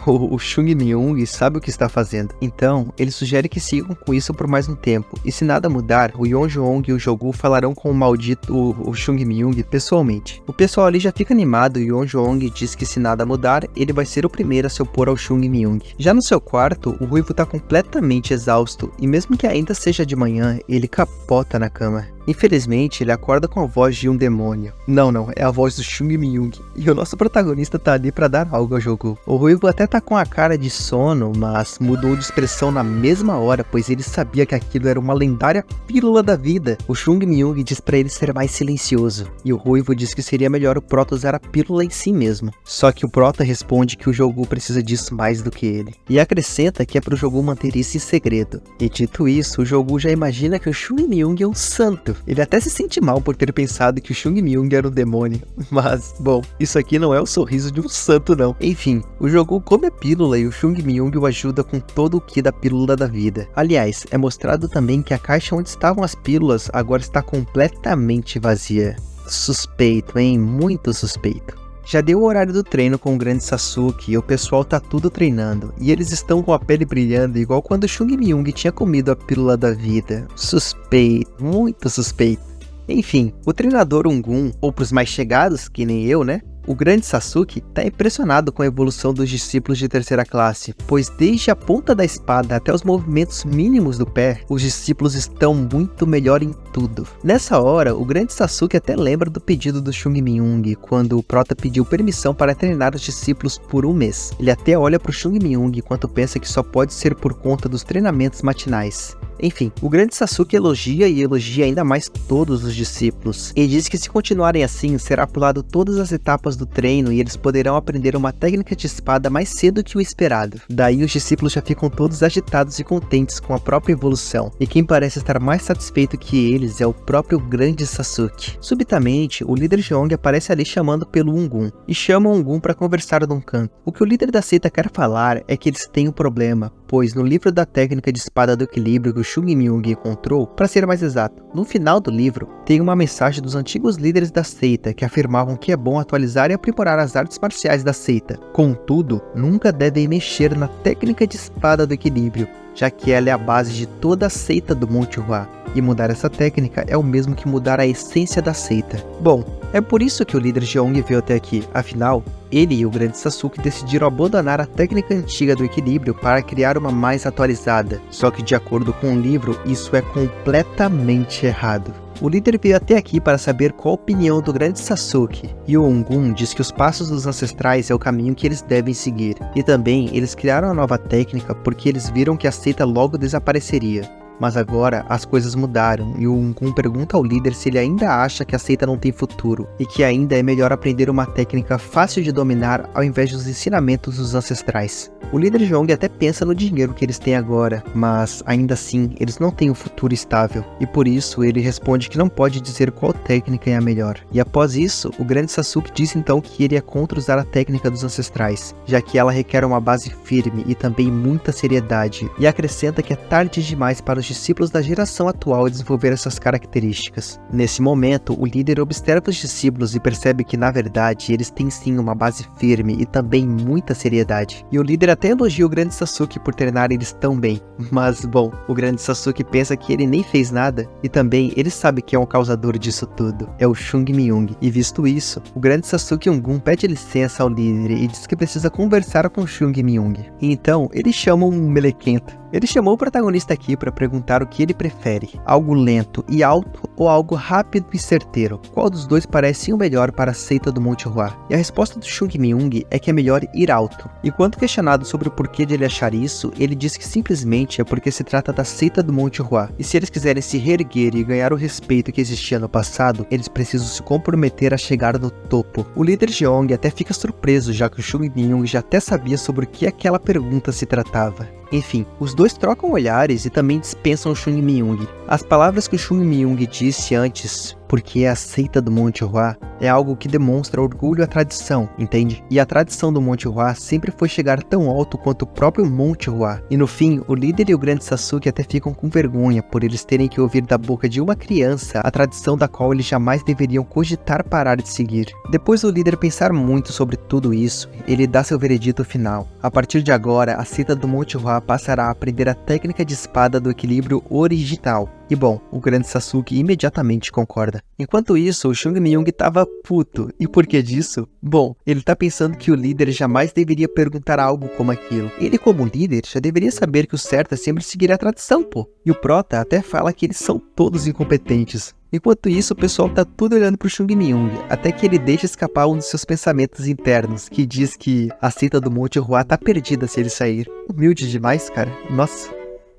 o Chung Myung sabe o que está fazendo. Então, ele sugere que sigam com isso por mais um tempo. E se nada mudar, o Yoon-jong e o Jogu falarão com o maldito, o Chung Myung pessoalmente. O pessoal ali já fica animado e o Yoon-jong diz que se nada mudar, ele vai ser o primeiro a se opor ao Chung Myung. Já no seu quarto, o Ruivo está completamente exausto e mesmo que ainda seja de manhã, ele capota na cama. Infelizmente, ele acorda com a voz de um demônio. Não, é a voz do Chung Myung. E o nosso protagonista tá ali pra dar algo ao Jogu. O Ruivo até tá com a cara de sono, mas mudou de expressão na mesma hora, pois ele sabia que aquilo era uma lendária pílula da vida. O Chung Myung diz pra ele ser mais silencioso, e o Ruivo diz que seria melhor o Prota usar a pílula em si mesmo. Só que o Prota responde que o Jogu precisa disso mais do que ele, e acrescenta que é pro Jogu manter isso em segredo. E dito isso, o Jogu já imagina que o Chung Myung é um santo. Ele até se sente mal por ter pensado que o Chung Myung era um demônio, mas, bom, isso aqui não é o sorriso de um santo não. Enfim, o Jogu come a pílula e o Chung Myung o ajuda com todo o ki da pílula da vida. Aliás, é mostrado também que a caixa onde estavam as pílulas agora está completamente vazia. Suspeito, hein? Muito suspeito. Já deu o horário do treino com o grande Sasuke e o pessoal tá tudo treinando, e eles estão com a pele brilhando igual quando Chung Myung tinha comido a pílula da vida. Suspeito, muito suspeito. Enfim, o treinador Ungun, ou pros mais chegados, que nem eu, né? O grande Sasuke está impressionado com a evolução dos discípulos de terceira classe, pois desde a ponta da espada até os movimentos mínimos do pé, os discípulos estão muito melhor em tudo. Nessa hora, o grande Sasuke até lembra do pedido do Chung Myung, quando o Prota pediu permissão para treinar os discípulos por um mês. Ele até olha para o Chung Myung enquanto pensa que só pode ser por conta dos treinamentos matinais. Enfim, o grande Sasuke elogia e elogia ainda mais todos os discípulos, e diz que se continuarem assim, será pulado todas as etapas do treino e eles poderão aprender uma técnica de espada mais cedo que o esperado. Daí os discípulos já ficam todos agitados e contentes com a própria evolução, e quem parece estar mais satisfeito que eles é o próprio grande Sasuke. Subitamente, o líder Jeong aparece ali chamando pelo Ungun, e chama o Ungun para conversar num canto. O que o líder da seita quer falar é que eles têm um problema, pois no livro da técnica de espada do equilíbrio que o Chung Myung encontrou, para ser mais exato, no final do livro, tem uma mensagem dos antigos líderes da seita que afirmavam que é bom atualizar e aprimorar as artes marciais da seita. Contudo, nunca devem mexer na técnica de espada do equilíbrio, já que ela é a base de toda a seita do Monte Hua, e mudar essa técnica é o mesmo que mudar a essência da seita. Bom, É por isso que o líder Jeong veio até aqui, afinal, ele e o grande Sasuke decidiram abandonar a técnica antiga do equilíbrio para criar uma mais atualizada. Só que de acordo com o livro, isso é completamente errado. O líder veio até aqui para saber qual a opinião do grande Sasuke, e o Ongun diz que os passos dos ancestrais é o caminho que eles devem seguir, e também eles criaram a nova técnica porque eles viram que a seita logo desapareceria. Mas agora as coisas mudaram e o Ongun pergunta ao líder se ele ainda acha que a seita não tem futuro e que ainda é melhor aprender uma técnica fácil de dominar ao invés dos ensinamentos dos ancestrais. O líder Jeong até pensa no dinheiro que eles têm agora, mas ainda assim eles não têm um futuro estável e por isso ele responde que não pode dizer qual técnica é a melhor. E após isso, o grande Sasuke diz então que ele é contra usar a técnica dos ancestrais, já que ela requer uma base firme e também muita seriedade, e acrescenta que é tarde demais para os discípulos da geração atual desenvolver essas características. Nesse momento, o líder observa os discípulos e percebe que, na verdade, eles têm sim uma base firme e também muita seriedade. E o líder até elogia o grande Sasuke por treinar eles tão bem. Mas, bom, o grande Sasuke pensa que ele nem fez nada e também ele sabe que é um causador disso tudo. É o Chung Myung. E visto isso, o grande Sasuke Ongun pede licença ao líder e diz que precisa conversar com Chung Myung. E então, ele chama um melequento. Ele chamou o protagonista aqui para perguntar o que ele prefere, algo lento e alto ou algo rápido e certeiro. Qual dos dois parece o melhor para a seita do Monte Hua? E a resposta do Chung Myung é que é melhor ir alto. E quando questionado sobre o porquê de ele achar isso, ele diz que simplesmente é porque se trata da seita do Monte Hua. E se eles quiserem se reerguer e ganhar o respeito que existia no passado, eles precisam se comprometer a chegar no topo. O líder Jeong até fica surpreso, já que o Chung Myung já até sabia sobre o que aquela pergunta se tratava. Enfim, os dois trocam olhares e também dispensam o Chung Myung. As palavras que o Chung Myung disse antes, porque é a seita do Monte Hua, é algo que demonstra orgulho à tradição, entende? E a tradição do Monte Hua sempre foi chegar tão alto quanto o próprio Monte Hua. E no fim, o líder e o grande Sasuke até ficam com vergonha por eles terem que ouvir da boca de uma criança a tradição da qual eles jamais deveriam cogitar parar de seguir. Depois do líder pensar muito sobre tudo isso, ele dá seu veredito final. A partir de agora, a seita do Monte Hua passará a aprender a técnica de espada do equilíbrio original. E bom, o grande Sasuke imediatamente concorda. Enquanto isso, o Chung Myung tava puto. E por que disso? Bom, ele tá pensando que o líder jamais deveria perguntar algo como aquilo. Ele, como líder, já deveria saber que o certo é sempre seguir a tradição, pô. E o Prota até fala que eles são todos incompetentes. Enquanto isso, o pessoal tá tudo olhando pro Chung Myung, até que ele deixa escapar um dos seus pensamentos internos, que diz que a seita do Monte Hua tá perdida se ele sair. Humilde demais, cara. Nossa.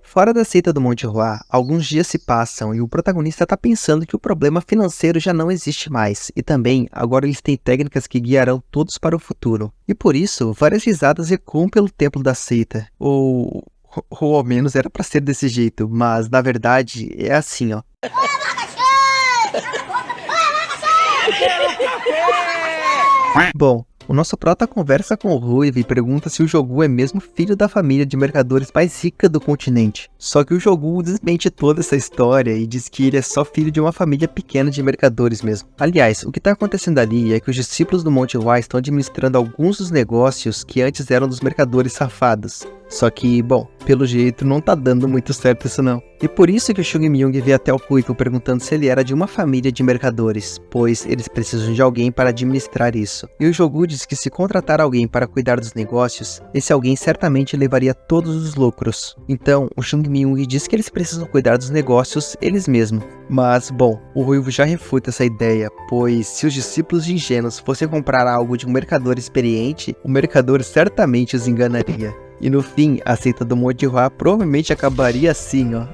Fora da seita do Monte Hua, alguns dias se passam e o protagonista tá pensando que o problema financeiro já não existe mais, e também agora eles têm técnicas que guiarão todos para o futuro. E por isso, várias risadas ecoam pelo templo da seita, ou ao menos era pra ser desse jeito, mas na verdade é assim, ó. Bom, o nosso prota conversa com o Ruivo e pergunta se o Jogu é mesmo filho da família de mercadores mais rica do continente. Só que o Jogu desmente toda essa história e diz que ele é só filho de uma família pequena de mercadores mesmo. Aliás, o que está acontecendo ali é que os discípulos do Monte Hua estão administrando alguns dos negócios que antes eram dos mercadores safados. Só que, bom, pelo jeito não tá dando muito certo isso não. E por isso que o Chung Myung veio até o Ruivo perguntando se ele era de uma família de mercadores, pois eles precisam de alguém para administrar isso. E o Jogu diz que se contratar alguém para cuidar dos negócios, esse alguém certamente levaria todos os lucros. Então, o Chung Myung diz que eles precisam cuidar dos negócios eles mesmos. Mas, bom, o Ruivo já refuta essa ideia, pois se os discípulos de ingênuos fossem comprar algo de um mercador experiente, o mercador certamente os enganaria. E no fim, a seita do Monte Hua provavelmente acabaria assim, ó.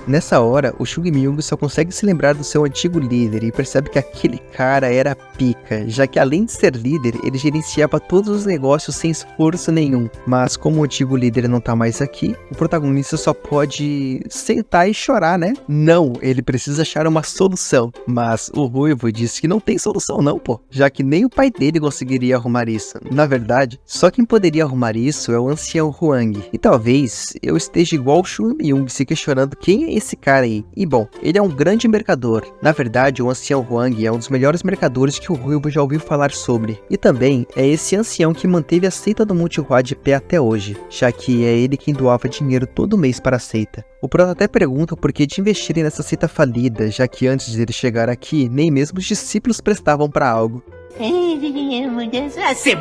Nessa hora, o Chung Myung só consegue se lembrar do seu antigo líder e percebe que aquele cara era pica, já que além de ser líder, ele gerenciava todos os negócios sem esforço nenhum. Mas como o antigo líder não tá mais aqui, o protagonista só pode sentar e chorar, né? Não, ele precisa achar uma solução. Mas o Ruivo disse que não tem solução não, pô, já que nem o pai dele conseguiria arrumar isso. Na verdade, só quem poderia arrumar isso é o ancião Huang. E talvez eu esteja igual o Chung Myung se questionando quem é esse cara aí? E bom, ele é um grande mercador. Na verdade, o ancião Huang é um dos melhores mercadores que o Ruivo já ouviu falar sobre. E também é esse ancião que manteve a seita do Monte Hua de pé até hoje, já que é ele quem doava dinheiro todo mês para a seita. O Prota até pergunta por que de investirem nessa seita falida, já que antes de ele chegar aqui, nem mesmo os discípulos prestavam para algo.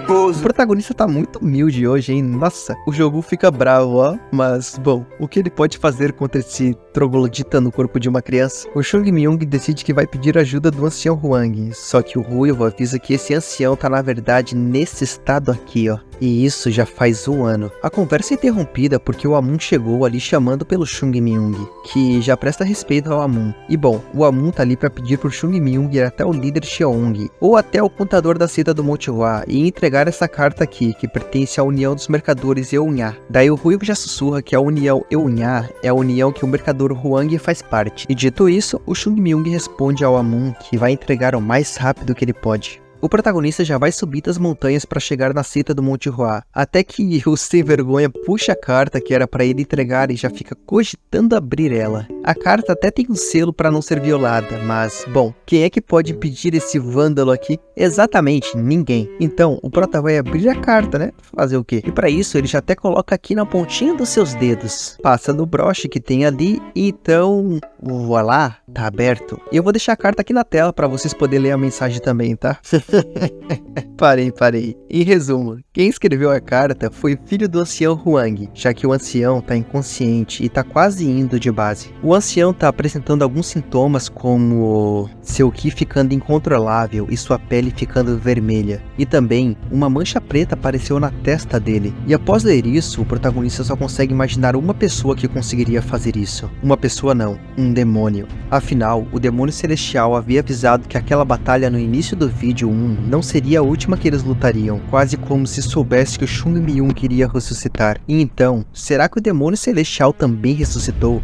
O protagonista tá muito humilde hoje, hein? Nossa, o jogo fica bravo, ó. Mas, bom, o que ele pode fazer contra esse troglodita no corpo de uma criança? O Chung Myung decide que vai pedir ajuda do ancião Huang. Só que o Ruivo avisa que esse ancião tá na verdade nesse estado aqui, ó. E isso já faz 1 ano. A conversa é interrompida porque o Amun chegou ali chamando pelo Chung Myung, que já presta respeito ao Amun. E bom, o Amun tá ali pra pedir pro Chung Myung ir até o líder Xiaong, ou até o contador da seita do Monte Hua, e entregar essa carta aqui, que pertence à União dos Mercadores Eunha. Daí o Ruivo já sussurra que a União Eunha é a união que o mercador Huang faz parte. E dito isso, o Chung Myung responde ao Amun que vai entregar o mais rápido que ele pode. O protagonista já vai subir das montanhas para chegar na seita do Monte Hua, até que o sem vergonha puxa a carta que era para ele entregar e já fica cogitando abrir ela. A carta até tem um selo para não ser violada, mas, bom, quem é que pode impedir esse vândalo aqui? Exatamente, ninguém. Então, o prota vai abrir a carta, né? Fazer o quê? E para isso, ele já até coloca aqui na pontinha dos seus dedos. Passa no broche que tem ali, e então, voilá, tá aberto. E eu vou deixar a carta aqui na tela para vocês poderem ler a mensagem também, tá? Parei. Em resumo, quem escreveu a carta foi o filho do ancião Huang, já que o ancião tá inconsciente e tá quase indo de base. O ancião tá apresentando alguns sintomas como seu ki ficando incontrolável e sua pele ficando vermelha. E também, uma mancha preta apareceu na testa dele. E após ler isso, o protagonista só consegue imaginar uma pessoa que conseguiria fazer isso. Uma pessoa não, um demônio. Afinal, o demônio celestial havia avisado que aquela batalha no início do vídeo 1 não seria a última que eles lutariam, quase como se soubesse que o Chung Myung queria ressuscitar. E então, será que o demônio celestial também ressuscitou?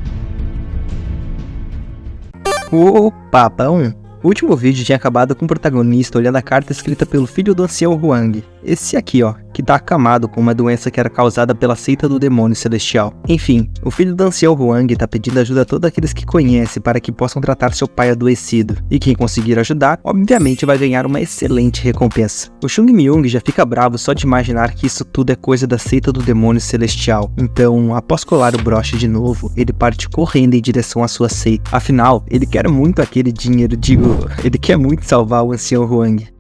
Opa, bom. O último vídeo tinha acabado com o protagonista olhando a carta escrita pelo filho do ancião Huang. Esse aqui, ó, que tá acamado com uma doença que era causada pela seita do demônio celestial. Enfim, o filho do ancião Huang tá pedindo ajuda a todos aqueles que conhece para que possam tratar seu pai adoecido. E quem conseguir ajudar, obviamente vai ganhar uma excelente recompensa. O Chung Myung já fica bravo só de imaginar que isso tudo é coisa da seita do demônio celestial. Então, após colar o broche de novo, ele parte correndo em direção à sua seita. Afinal, ele quer muito aquele dinheiro, ele quer muito salvar o ancião Huang.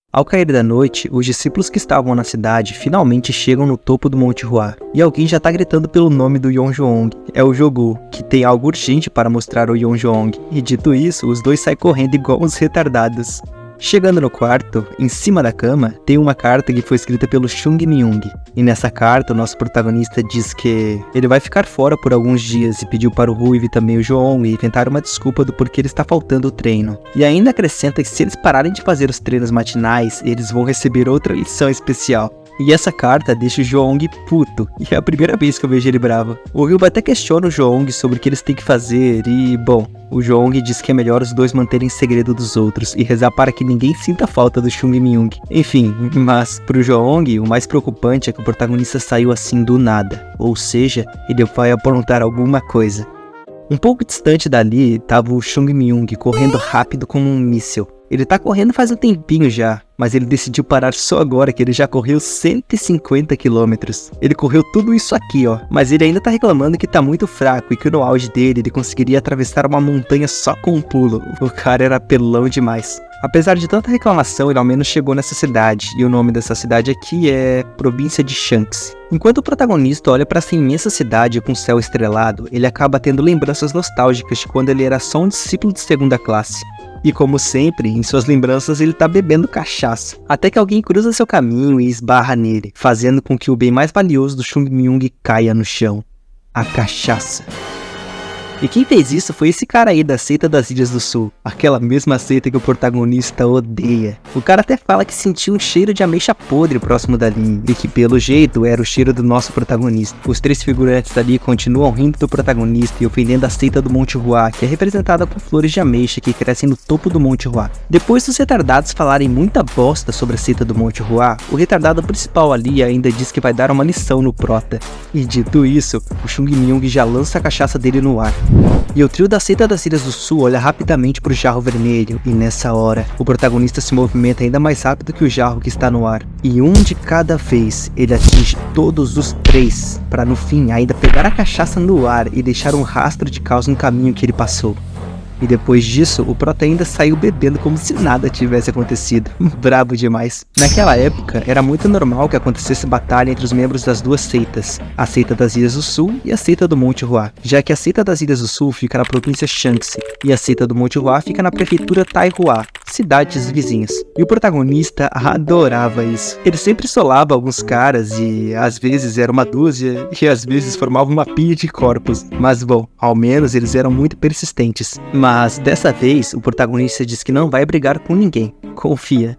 Ao cair da noite, os discípulos que estavam na cidade finalmente chegam no topo do Monte Hua, e alguém já tá gritando pelo nome do Yonjoong. É o Jogu, que tem algo urgente para mostrar ao Yonjoong, e dito isso, os dois saem correndo igual uns retardados. Chegando no quarto, em cima da cama, tem uma carta que foi escrita pelo Chung Myung. E nessa carta, o nosso protagonista diz que ele vai ficar fora por alguns dias e pediu para o Ruivo e também o Joong inventar uma desculpa do porquê ele está faltando o treino. E ainda acrescenta que se eles pararem de fazer os treinos matinais, eles vão receber outra lição especial. E essa carta deixa o Joong puto, e é a primeira vez que eu vejo ele bravo. O Ryuba até questiona o Joong sobre o que eles têm que fazer e, bom, o Joong diz que é melhor os dois manterem segredo dos outros e rezar para que ninguém sinta falta do Chung Myung. Enfim, mas pro Joong, o mais preocupante é que o protagonista saiu assim do nada, ou seja, ele vai aprontar alguma coisa. Um pouco distante dali, tava o Chung Myung correndo rápido como um míssil. Ele tá correndo faz um tempinho já, mas ele decidiu parar só agora que ele já correu 150 km. Ele correu tudo isso aqui, ó, mas ele ainda tá reclamando que tá muito fraco e que no auge dele ele conseguiria atravessar uma montanha só com um pulo. O cara era pelão demais. Apesar de tanta reclamação, ele ao menos chegou nessa cidade, e o nome dessa cidade aqui é Província de Shanxi. Enquanto o protagonista olha para essa imensa cidade com céu estrelado, ele acaba tendo lembranças nostálgicas de quando ele era só um discípulo de segunda classe. E como sempre, em suas lembranças ele tá bebendo cachaça, até que alguém cruza seu caminho e esbarra nele, fazendo com que o bem mais valioso do Chung Myung caia no chão: a cachaça. E quem fez isso foi esse cara aí da seita das Ilhas do Sul, aquela mesma seita que o protagonista odeia. O cara até fala que sentiu um cheiro de ameixa podre próximo dali, e que pelo jeito era o cheiro do nosso protagonista. Os três figurantes ali continuam rindo do protagonista e ofendendo a seita do Monte Hua, que é representada por flores de ameixa que crescem no topo do Monte Hua. Depois dos retardados falarem muita bosta sobre a seita do Monte Hua, o retardado principal ali ainda diz que vai dar uma lição no prota. E dito isso, o Chung Myung já lança a cachaça dele no ar. E o trio da seita das Ilhas do Sul olha rapidamente para o jarro vermelho, e nessa hora, o protagonista se movimenta ainda mais rápido que o jarro que está no ar. E um de cada vez, ele atinge todos os 3, para no fim ainda pegar a cachaça no ar e deixar um rastro de caos no caminho que ele passou. E depois disso, o prota ainda saiu bebendo como se nada tivesse acontecido. Brabo demais. Naquela época, era muito normal que acontecesse batalha entre os membros das duas seitas, a seita das Ilhas do Sul e a seita do Monte Hua, já que a seita das Ilhas do Sul fica na província Shanxi, e a seita do Monte Hua fica na prefeitura Taihua, cidades vizinhas. E o protagonista adorava isso. Ele sempre solava alguns caras e às vezes era uma dúzia e às vezes formava uma pilha de corpos. Mas bom, ao menos eles eram muito persistentes. Mas dessa vez, o protagonista diz que não vai brigar com ninguém. Confia.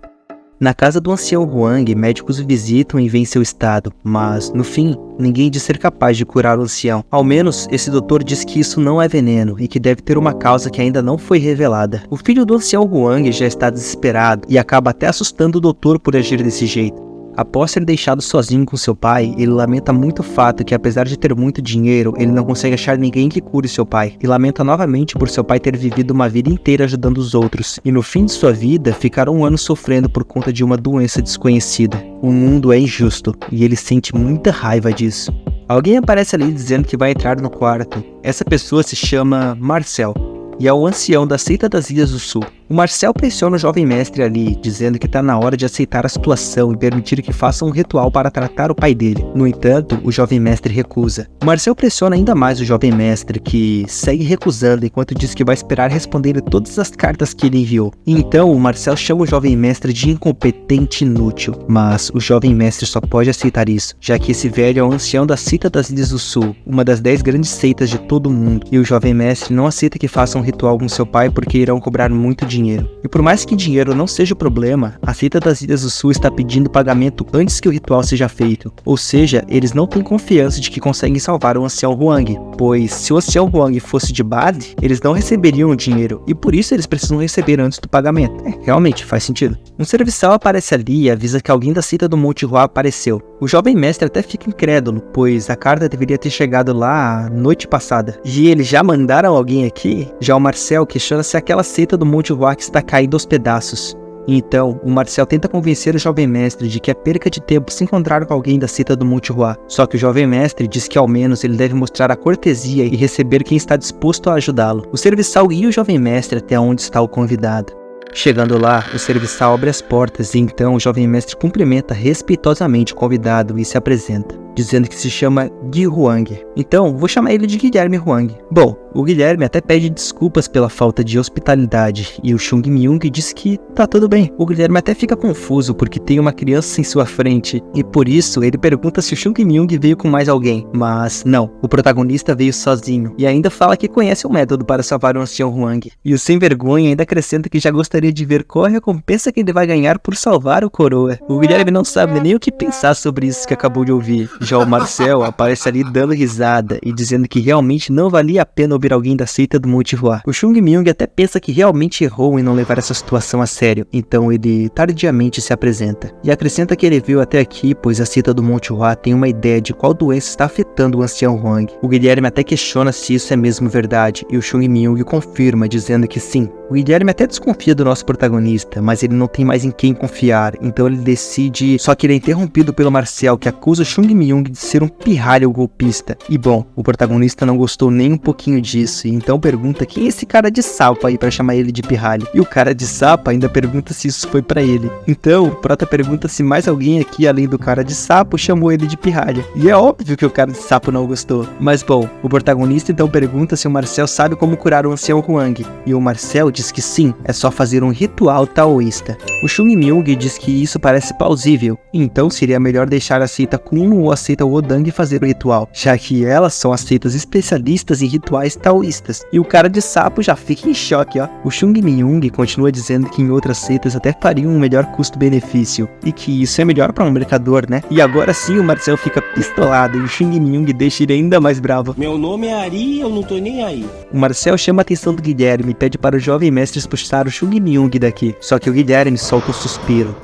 Na casa do ancião Huang, médicos o visitam e veem seu estado, mas, no fim, ninguém diz ser capaz de curar o ancião. Ao menos, esse doutor diz que isso não é veneno e que deve ter uma causa que ainda não foi revelada. O filho do ancião Huang já está desesperado e acaba até assustando o doutor por agir desse jeito. Após ser deixado sozinho com seu pai, ele lamenta muito o fato que, apesar de ter muito dinheiro, ele não consegue achar ninguém que cure seu pai, e lamenta novamente por seu pai ter vivido uma vida inteira ajudando os outros, e no fim de sua vida, ficar 1 ano sofrendo por conta de uma doença desconhecida. O mundo é injusto, e ele sente muita raiva disso. Alguém aparece ali dizendo que vai entrar no quarto. Essa pessoa se chama Marcel, e é o ancião da seita das Ilhas do Sul. O Marcel pressiona o jovem mestre ali, dizendo que está na hora de aceitar a situação e permitir que faça um ritual para tratar o pai dele. No entanto, o jovem mestre recusa. O Marcel pressiona ainda mais o jovem mestre, que segue recusando enquanto diz que vai esperar responder todas as cartas que ele enviou. E então, o Marcel chama o jovem mestre de incompetente e inútil. Mas o jovem mestre só pode aceitar isso, já que esse velho é o ancião da seita das Ilhas do Sul, uma das 10 grandes seitas de todo o mundo. E o jovem mestre não aceita que faça um ritual com seu pai porque irão cobrar muito dinheiro. E por mais que dinheiro não seja o problema, a seita das Ilhas do Sul está pedindo pagamento antes que o ritual seja feito. Ou seja, eles não têm confiança de que conseguem salvar o ancião Huang, pois se o ancião Huang fosse de base, eles não receberiam o dinheiro, e por isso eles precisam receber antes do pagamento. Realmente faz sentido. Um serviçal aparece ali e avisa que alguém da seita do Monte Hua apareceu. O jovem mestre até fica incrédulo, pois a carta deveria ter chegado lá a noite passada. E eles já mandaram alguém aqui? Já o Marcel questiona se aquela seita do Monte Hua que está caindo aos pedaços. Então, o Marcel tenta convencer o jovem mestre de que é perca de tempo se encontrar com alguém da seita do Monte Hua. Só que o jovem mestre diz que ao menos ele deve mostrar a cortesia e receber quem está disposto a ajudá-lo. O serviçal guia o jovem mestre até onde está o convidado. Chegando lá, o serviçal abre as portas e então o jovem mestre cumprimenta respeitosamente o convidado e se apresenta, dizendo que se chama Gui Huang. Então, vou chamar ele de Guilherme Huang. Bom, o Guilherme até pede desculpas pela falta de hospitalidade e o Chung Myung diz que tá tudo bem. O Guilherme até fica confuso porque tem uma criança em sua frente e por isso ele pergunta se o Chung Myung veio com mais alguém. Mas não, o protagonista veio sozinho e ainda fala que conhece o método para salvar o ancião Huang. E o sem vergonha ainda acrescenta que já gostaria de ver qual a recompensa que ele vai ganhar por salvar o coroa. O Guilherme não sabe nem o que pensar sobre isso que acabou de ouvir. Já o Marcel aparece ali dando risada e dizendo que realmente não valia a pena ouvir alguém da seita do Monte Hua. O Chung Myung até pensa que realmente errou em não levar essa situação a sério, então ele tardiamente se apresenta. E acrescenta que ele veio até aqui, pois a seita do Monte Hua tem uma ideia de qual doença está afetando o ancião Huang. O Guilherme até questiona se isso é mesmo verdade, e o Chung Myung confirma, dizendo que sim. O Guilherme até desconfia do nosso protagonista, mas ele não tem mais em quem confiar, então ele decide, só que ele é interrompido pelo Marcel, que acusa o Chung Myung de ser um pirralho golpista. E bom, o protagonista não gostou nem um pouquinho disso, e então pergunta quem é esse cara de sapo aí pra chamar ele de pirralho. E o cara de sapo ainda pergunta se isso foi pra ele. Então, o prota pergunta se mais alguém aqui, além do cara de sapo, chamou ele de pirralha. E é óbvio que o cara de sapo não gostou. Mas bom, o protagonista então pergunta se o Marcel sabe como curar o ancião Huang. E o Marcel diz que sim, é só fazer um ritual taoísta. O Chung Myung diz que isso parece plausível, então seria melhor deixar a seita Kun ou a seita Wodang fazer o ritual, já que elas são as seitas especialistas em rituais taoístas. E o cara de sapo já fica em choque, ó. O Chung Myung continua dizendo que em outras seitas até fariam um melhor custo-benefício, e que isso é melhor para um mercador, né? E agora sim o Marcel fica pistolado e o Chung Myung deixa ele ainda mais bravo. Meu nome é Ari e eu não tô nem aí. O Marcel chama a atenção do Guilherme e pede para o jovem mestre expulsar o Chung Myung daqui, só que o Guilherme solta um suspiro.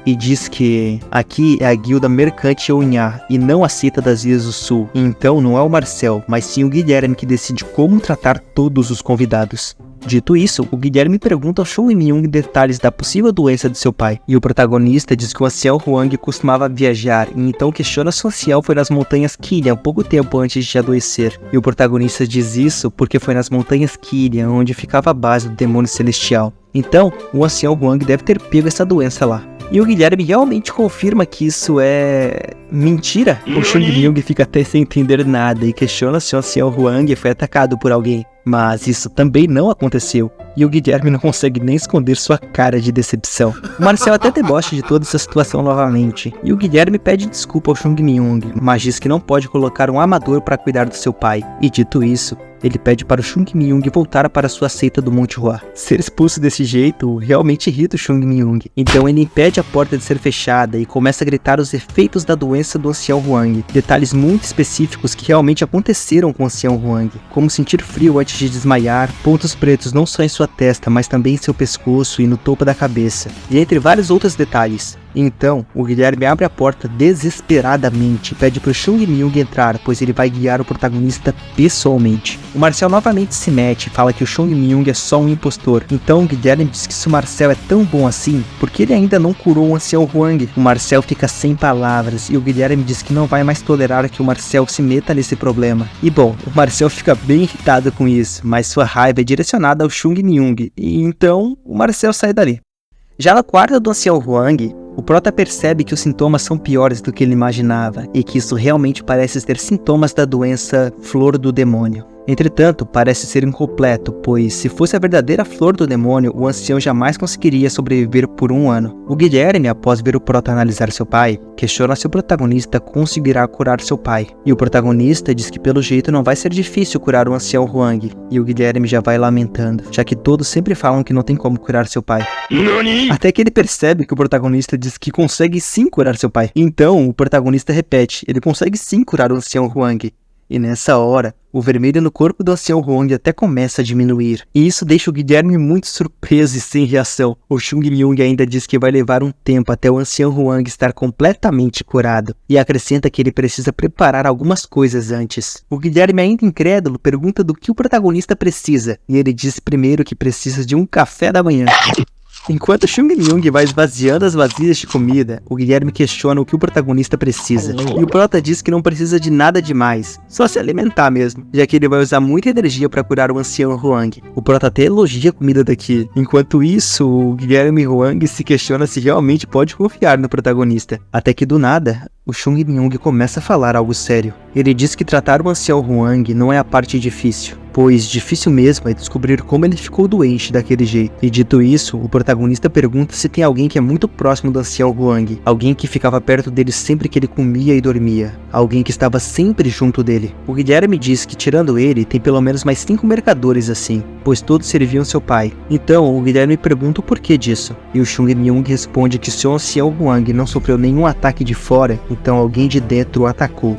e diz que aqui é a guilda mercante Eunhá e não a seita das Ilhas do Sul. Então não é o Marcel, mas sim o Guilherme que decide como tratar todos os convidados. Dito isso, o Guilherme pergunta ao Chong Ming detalhes da possível doença de seu pai, e o protagonista diz que o ancião Huang costumava viajar, e então questiona se o ancião foi nas montanhas Qilian pouco tempo antes de adoecer. E o protagonista diz isso porque foi nas montanhas Qilian onde ficava a base do demônio celestial. Então, o ancião Huang deve ter pego essa doença lá. E o Guilherme realmente confirma que isso é mentira. O Chong Ming fica até sem entender nada e questiona se o ancião Huang foi atacado por alguém. Mas isso também não aconteceu. E o Guilherme não consegue nem esconder sua cara de decepção. O Marcel até debocha de toda essa situação novamente. E o Guilherme pede desculpa ao Chong Ming, mas diz que não pode colocar um amador para cuidar do seu pai. E dito isso, ele pede para o Chong Ming voltar para sua seita do Monte Hua. Ser expulso desse jeito realmente irrita o Chong Ming. Então ele impede a porta de ser fechada e começa a gritar os efeitos da doença do ancião Huang. Detalhes muito específicos que realmente aconteceram com o ancião Huang. Como sentir frio antes de desmaiar, pontos pretos não só em sua testa, mas também em seu pescoço e no topo da cabeça. E entre vários outros detalhes. Então, o Guilherme abre a porta desesperadamente e pede para o Chong Ming entrar, pois ele vai guiar o protagonista pessoalmente. O Marcel novamente se mete e fala que o Chong Ming é só um impostor. Então o Guilherme diz que se o Marcel é tão bom assim, porque ele ainda não curou o ancião Huang? O Marcel fica sem palavras e o Guilherme diz que não vai mais tolerar que o Marcel se meta nesse problema. E bom, o Marcel fica bem irritado com isso, mas sua raiva é direcionada ao Chong Ming, e então o Marcel sai dali. Já no quarto do ancião Huang, o prota percebe que os sintomas são piores do que ele imaginava e que isso realmente parece ter sintomas da doença Flor do Demônio. Entretanto, parece ser incompleto, pois se fosse a verdadeira flor do demônio, o ancião jamais conseguiria sobreviver por 1 ano. O Guilherme, após ver o prota analisar seu pai, questiona se o protagonista conseguirá curar seu pai. E o protagonista diz que pelo jeito não vai ser difícil curar o ancião Huang, e o Guilherme já vai lamentando, já que todos sempre falam que não tem como curar seu pai. Até que ele percebe que o protagonista diz que consegue sim curar seu pai. Então, o protagonista repete, ele consegue sim curar o ancião Huang. E nessa hora, o vermelho no corpo do ancião Huang até começa a diminuir. E isso deixa o Guilherme muito surpreso e sem reação. O Chong Ming ainda diz que vai levar um tempo até o ancião Huang estar completamente curado. E acrescenta que ele precisa preparar algumas coisas antes. O Guilherme, ainda incrédulo, pergunta do que o protagonista precisa. E ele diz primeiro que precisa de um café da manhã. Enquanto Chong Ming vai esvaziando as vasilhas de comida, o Guilherme questiona o que o protagonista precisa. E o prota diz que não precisa de nada demais, só se alimentar mesmo, já que ele vai usar muita energia para curar o ancião Huang. O prota até elogia a comida daqui. Enquanto isso, o Guilherme Huang se questiona se realmente pode confiar no protagonista. Até que do nada, o Chong Ming começa a falar algo sério. Ele diz que tratar o ancião Huang não é a parte difícil, pois difícil mesmo é descobrir como ele ficou doente daquele jeito. E dito isso, o protagonista pergunta se tem alguém que é muito próximo do ancião Huang, alguém que ficava perto dele sempre que ele comia e dormia, alguém que estava sempre junto dele. O Guilherme diz que tirando ele, tem pelo menos mais 5 mercadores assim, pois todos serviam seu pai. Então o Guilherme pergunta o porquê disso, e o Chong Ming responde que se o ancião Huang não sofreu nenhum ataque de fora, então alguém de dentro o atacou.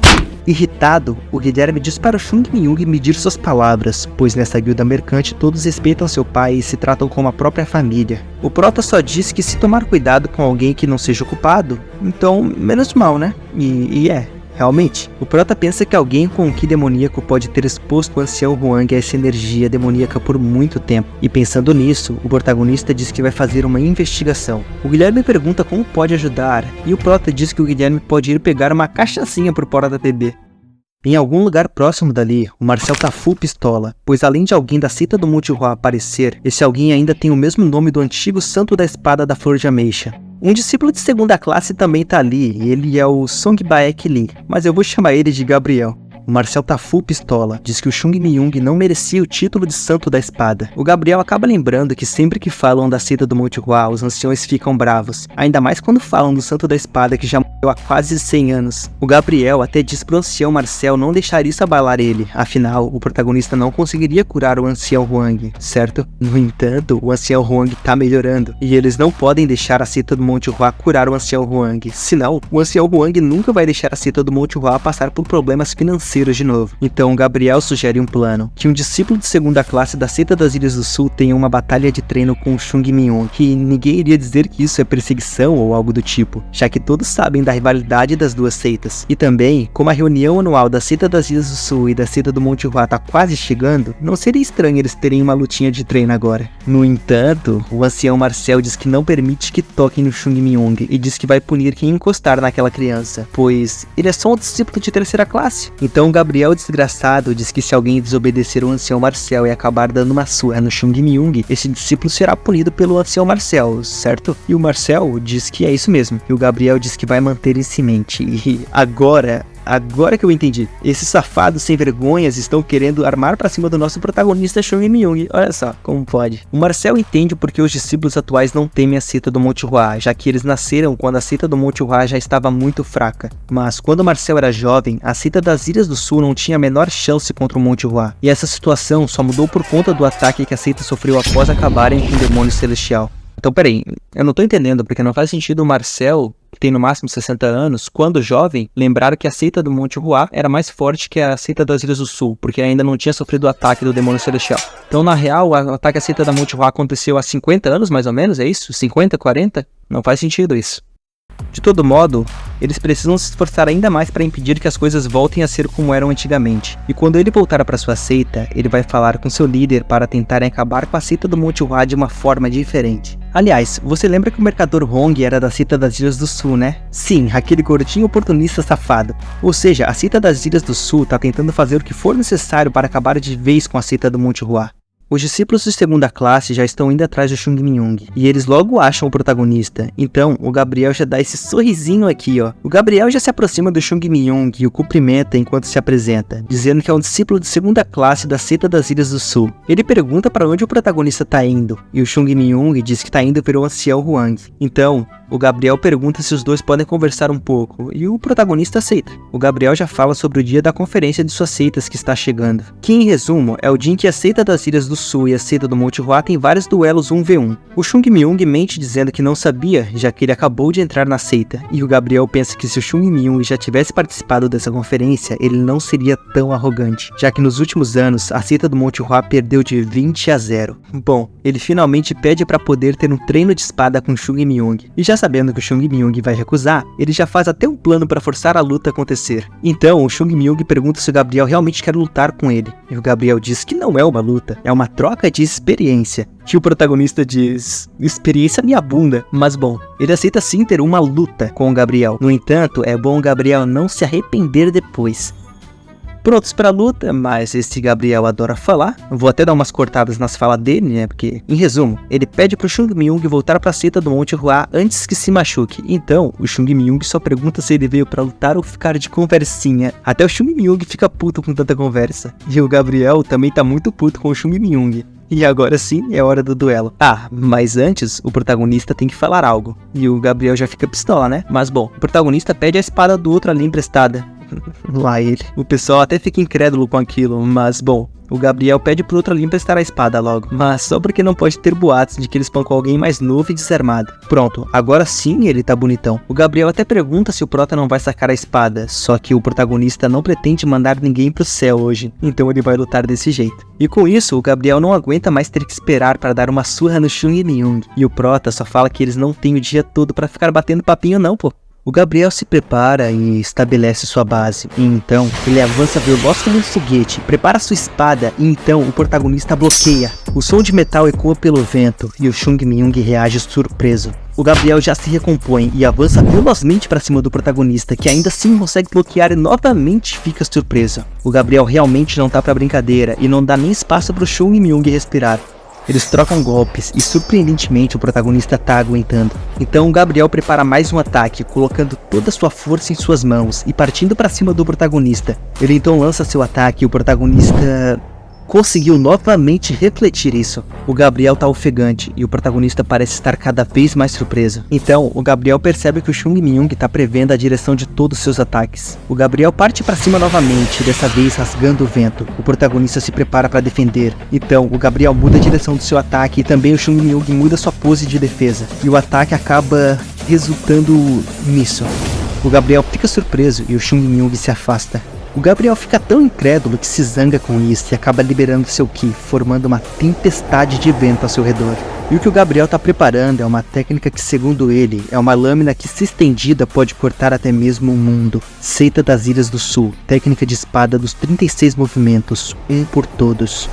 Irritado, o Guilherme diz para o Chong Ming medir suas palavras, pois nessa guilda mercante todos respeitam seu pai e se tratam como a própria família. O prota só diz que se tomar cuidado com alguém que não seja ocupado, então menos mal, né? E realmente, o prota pensa que alguém com um ki demoníaco pode ter exposto o ancião Huang a essa energia demoníaca por muito tempo. E pensando nisso, o protagonista diz que vai fazer uma investigação. O Guilherme pergunta como pode ajudar, e o prota diz que o Guilherme pode ir pegar uma cachaçinha pro prota beber. Em algum lugar próximo dali, o Marcel tá full pistola, pois além de alguém da seita do Monte Hua aparecer, esse alguém ainda tem o mesmo nome do antigo santo da espada da Flor de Ameixa. Um discípulo de segunda classe também tá ali, e ele é o Song Baek Lee, mas eu vou chamar ele de Gabriel. O Marcel tá full pistola, diz que o Chong Ming não merecia o título de santo da espada. O Gabriel acaba lembrando que sempre que falam da seita do Monte Hua, os anciões ficam bravos, ainda mais quando falam do santo da espada que já morreu há quase 100 anos. O Gabriel até diz pro ancião Marcel não deixar isso abalar ele, afinal, o protagonista não conseguiria curar o ancião Huang, certo? No entanto, o ancião Huang tá melhorando, e eles não podem deixar a seita do Monte Hua curar o ancião Huang, senão, o ancião Huang nunca vai deixar a seita do Monte Hua passar por problemas financeiros de novo. Então, o Gabriel sugere um plano, que um discípulo de segunda classe da seita das Ilhas do Sul tenha uma batalha de treino com o Chung Minhyun, que ninguém iria dizer que isso é perseguição ou algo do tipo, já que todos sabem da rivalidade das duas seitas. E também, como a reunião anual da seita das Ilhas do Sul e da seita do Monte Hua tá quase chegando, não seria estranho eles terem uma lutinha de treino agora. No entanto, o ancião Marcel diz que não permite que toquem no Chung Minhyun e diz que vai punir quem encostar naquela criança, pois ele é só um discípulo de terceira classe. Então Gabriel desgraçado diz que se alguém desobedecer o ancião Marcel e acabar dando uma surra no Chung Minhyun, esse discípulo será punido pelo ancião Marcel, certo? E o Marcel diz que é isso mesmo, e o Gabriel diz que vai manter isso em mente. E agora que eu entendi. Esses safados sem vergonhas estão querendo armar pra cima do nosso protagonista Chung Minhyun. Olha só, como pode. O Marcel entende porque os discípulos atuais não temem a seita do Monte Hua, já que eles nasceram quando a seita do Monte Hua já estava muito fraca. Mas quando o Marcel era jovem, a seita das Ilhas do Sul não tinha a menor chance contra o Monte Hua. E essa situação só mudou por conta do ataque que a seita sofreu após acabarem com o demônio celestial. Então peraí, eu não tô entendendo, porque não faz sentido o Marcel, que tem no máximo 60 anos, quando jovem, lembrar que a seita do Monte Hua era mais forte que a seita das Ilhas do Sul, porque ainda não tinha sofrido o ataque do demônio celestial. Então na real, o ataque à seita da Monte Hua aconteceu há 50 anos mais ou menos, é isso? 50, 40? Não faz sentido isso. De todo modo, eles precisam se esforçar ainda mais para impedir que as coisas voltem a ser como eram antigamente. E quando ele voltar para sua seita, ele vai falar com seu líder para tentarem acabar com a seita do Monte Hua de uma forma diferente. Aliás, você lembra que o mercador Hong era da seita das Ilhas do Sul, né? Sim, aquele gordinho oportunista safado. Ou seja, a seita das Ilhas do Sul tá tentando fazer o que for necessário para acabar de vez com a seita do Monte Hua. Os discípulos de segunda classe já estão indo atrás do Chung Minhyun, e eles logo acham o protagonista. Então, o Gabriel já dá esse sorrisinho aqui, ó. O Gabriel já se aproxima do Chung Minhyun e o cumprimenta enquanto se apresenta, dizendo que é um discípulo de segunda classe da seita das Ilhas do Sul. Ele pergunta para onde o protagonista tá indo, e o Chung Minhyun diz que tá indo ver o ancião Huang. Então, o Gabriel pergunta se os dois podem conversar um pouco, e o protagonista aceita. O Gabriel já fala sobre o dia da conferência de suas seitas que está chegando, que em resumo é o dia em que a seita das Ilhas do Sul e a seita do Monte Hua tem vários duelos 1v1. O Chung Minhyun mente dizendo que não sabia, já que ele acabou de entrar na seita, e o Gabriel pensa que se o Chung Minhyun já tivesse participado dessa conferência, ele não seria tão arrogante, já que nos últimos anos a seita do Monte Hua perdeu de 20-0. Bom, ele finalmente pede para poder ter um treino de espada com Chung Minhyun, e já sabendo que o Chung Minhyun vai recusar, ele já faz até um plano para forçar a luta a acontecer. Então o Chung Minhyun pergunta se o Gabriel realmente quer lutar com ele, e o Gabriel diz que não é uma luta, é uma troca de experiência. Que o protagonista diz, experiência minha bunda, mas bom, ele aceita sim ter uma luta com o Gabriel. No entanto, é bom o Gabriel não se arrepender depois. Prontos pra luta, mas esse Gabriel adora falar. Vou até dar umas cortadas nas falas dele, né, porque, em resumo, ele pede pro Chung Minhyun voltar pra seita do Monte Hua antes que se machuque. Então, o Chung Minhyun só pergunta se ele veio pra lutar ou ficar de conversinha. Até o Chung Minhyun fica puto com tanta conversa. E o Gabriel também tá muito puto com o Chung Minhyun. E agora sim, é hora do duelo. Ah, mas antes, o protagonista tem que falar algo. E o Gabriel já fica pistola, né? Mas bom, o protagonista pede a espada do outro ali emprestada. Lá ele. O pessoal até fica incrédulo com aquilo, mas bom, o Gabriel pede pro outro ali emprestar a espada logo, mas só porque não pode ter boatos de que ele espancou alguém mais novo e desarmado. Pronto, agora sim ele tá bonitão. O Gabriel até pergunta se o prota não vai sacar a espada, só que o protagonista não pretende mandar ninguém pro céu hoje, então ele vai lutar desse jeito. E com isso, o Gabriel não aguenta mais ter que esperar para dar uma surra no Chung Minhyun, e o prota só fala que eles não têm o dia todo para ficar batendo papinho não, pô. O Gabriel se prepara e estabelece sua base, e então ele avança veloz como um foguete, prepara sua espada, e então o protagonista bloqueia. O som de metal ecoa pelo vento, e o Chung Minhyun reage surpreso. O Gabriel já se recompõe e avança velozmente para cima do protagonista, que ainda assim consegue bloquear e novamente fica surpreso. O Gabriel realmente não tá pra brincadeira, e não dá nem espaço pro Chung Minhyun respirar. Eles trocam golpes e surpreendentemente o protagonista tá aguentando. Então o Gabriel prepara mais um ataque, colocando toda a sua força em suas mãos e partindo para cima do protagonista. Ele então lança seu ataque e o protagonista conseguiu novamente refletir isso. O Gabriel tá ofegante e o protagonista parece estar cada vez mais surpreso. Então, o Gabriel percebe que o Chung Min-young tá prevendo a direção de todos seus ataques. O Gabriel parte para cima novamente, dessa vez rasgando o vento. O protagonista se prepara para defender. Então, o Gabriel muda a direção do seu ataque e também o Chung Min-young muda sua pose de defesa. E o ataque acaba resultando nisso. O Gabriel fica surpreso e o Chung Min-young se afasta. O Gabriel fica tão incrédulo que se zanga com isso e acaba liberando seu Ki, formando uma tempestade de vento ao seu redor. E o que o Gabriel está preparando é uma técnica que, segundo ele, é uma lâmina que, se estendida, pode cortar até mesmo o mundo. Seita das Ilhas do Sul, técnica de espada dos 36 movimentos, um por todos.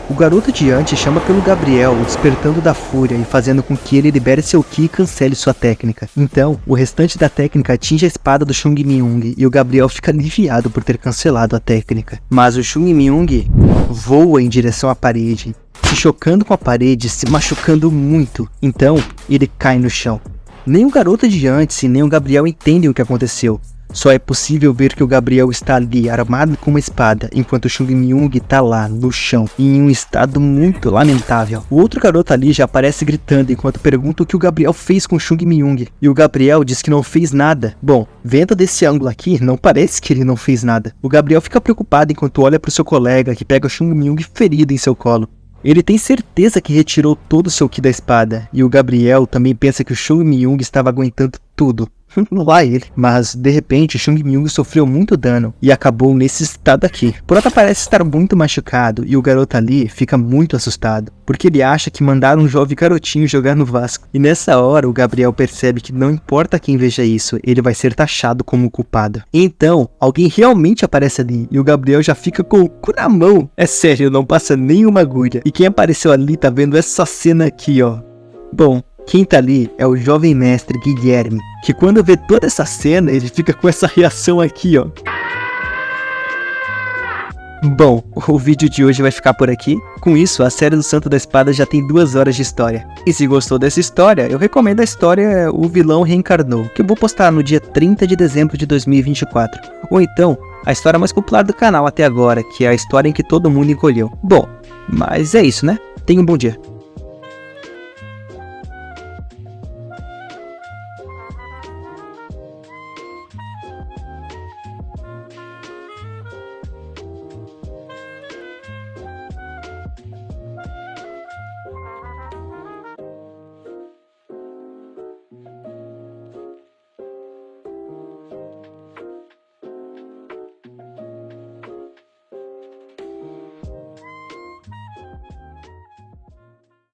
O garoto diante chama pelo Gabriel, o despertando da fúria e fazendo com que ele libere seu Ki e cancele sua técnica. Então, o restante da técnica atinge a espada do Chung Min-young e o Gabriel fica aliviado por ter cancelado a técnica. Mas o Chung Min-young voa em direção à parede, se chocando com a parede, se machucando muito. Então, ele cai no chão. Nem o garoto de antes e nem o Gabriel entendem o que aconteceu. Só é possível ver que o Gabriel está ali armado com uma espada, enquanto o Chung Min-young está lá no chão, em um estado muito lamentável. O outro garoto ali já aparece gritando enquanto pergunta o que o Gabriel fez com o Chung Min-young. E o Gabriel diz que não fez nada. Bom, vendo desse ângulo aqui, não parece que ele não fez nada. O Gabriel fica preocupado enquanto olha para o seu colega, que pega o Chung Min-young ferido em seu colo. Ele tem certeza que retirou todo o seu Ki da espada, e o Gabriel também pensa que o Chung Min-young estava aguentando tudo. Lá ele. Mas, de repente, o Chung Min-young sofreu muito dano e acabou nesse estado aqui. O prota parece estar muito machucado e o garoto ali fica muito assustado, porque ele acha que mandaram um jovem garotinho jogar no Vasco. E nessa hora, o Gabriel percebe que não importa quem veja isso, ele vai ser taxado como culpado. Então, alguém realmente aparece ali e o Gabriel já fica com o cu na mão. É sério, não passa nenhuma agulha. E quem apareceu ali tá vendo essa cena aqui, ó. Bom, quem tá ali é o jovem mestre Guilherme, que quando vê toda essa cena, ele fica com essa reação aqui, ó. Bom, o vídeo de hoje vai ficar por aqui. Com isso, a série do Santo da Espada já tem 2 horas de história. E se gostou dessa história, eu recomendo a história O Vilão Reencarnou, que eu vou postar no dia 30 de dezembro de 2024. Ou então, a história mais popular do canal até agora, que é a história em que todo mundo encolheu. Bom, mas é isso, né? Tenha um bom dia.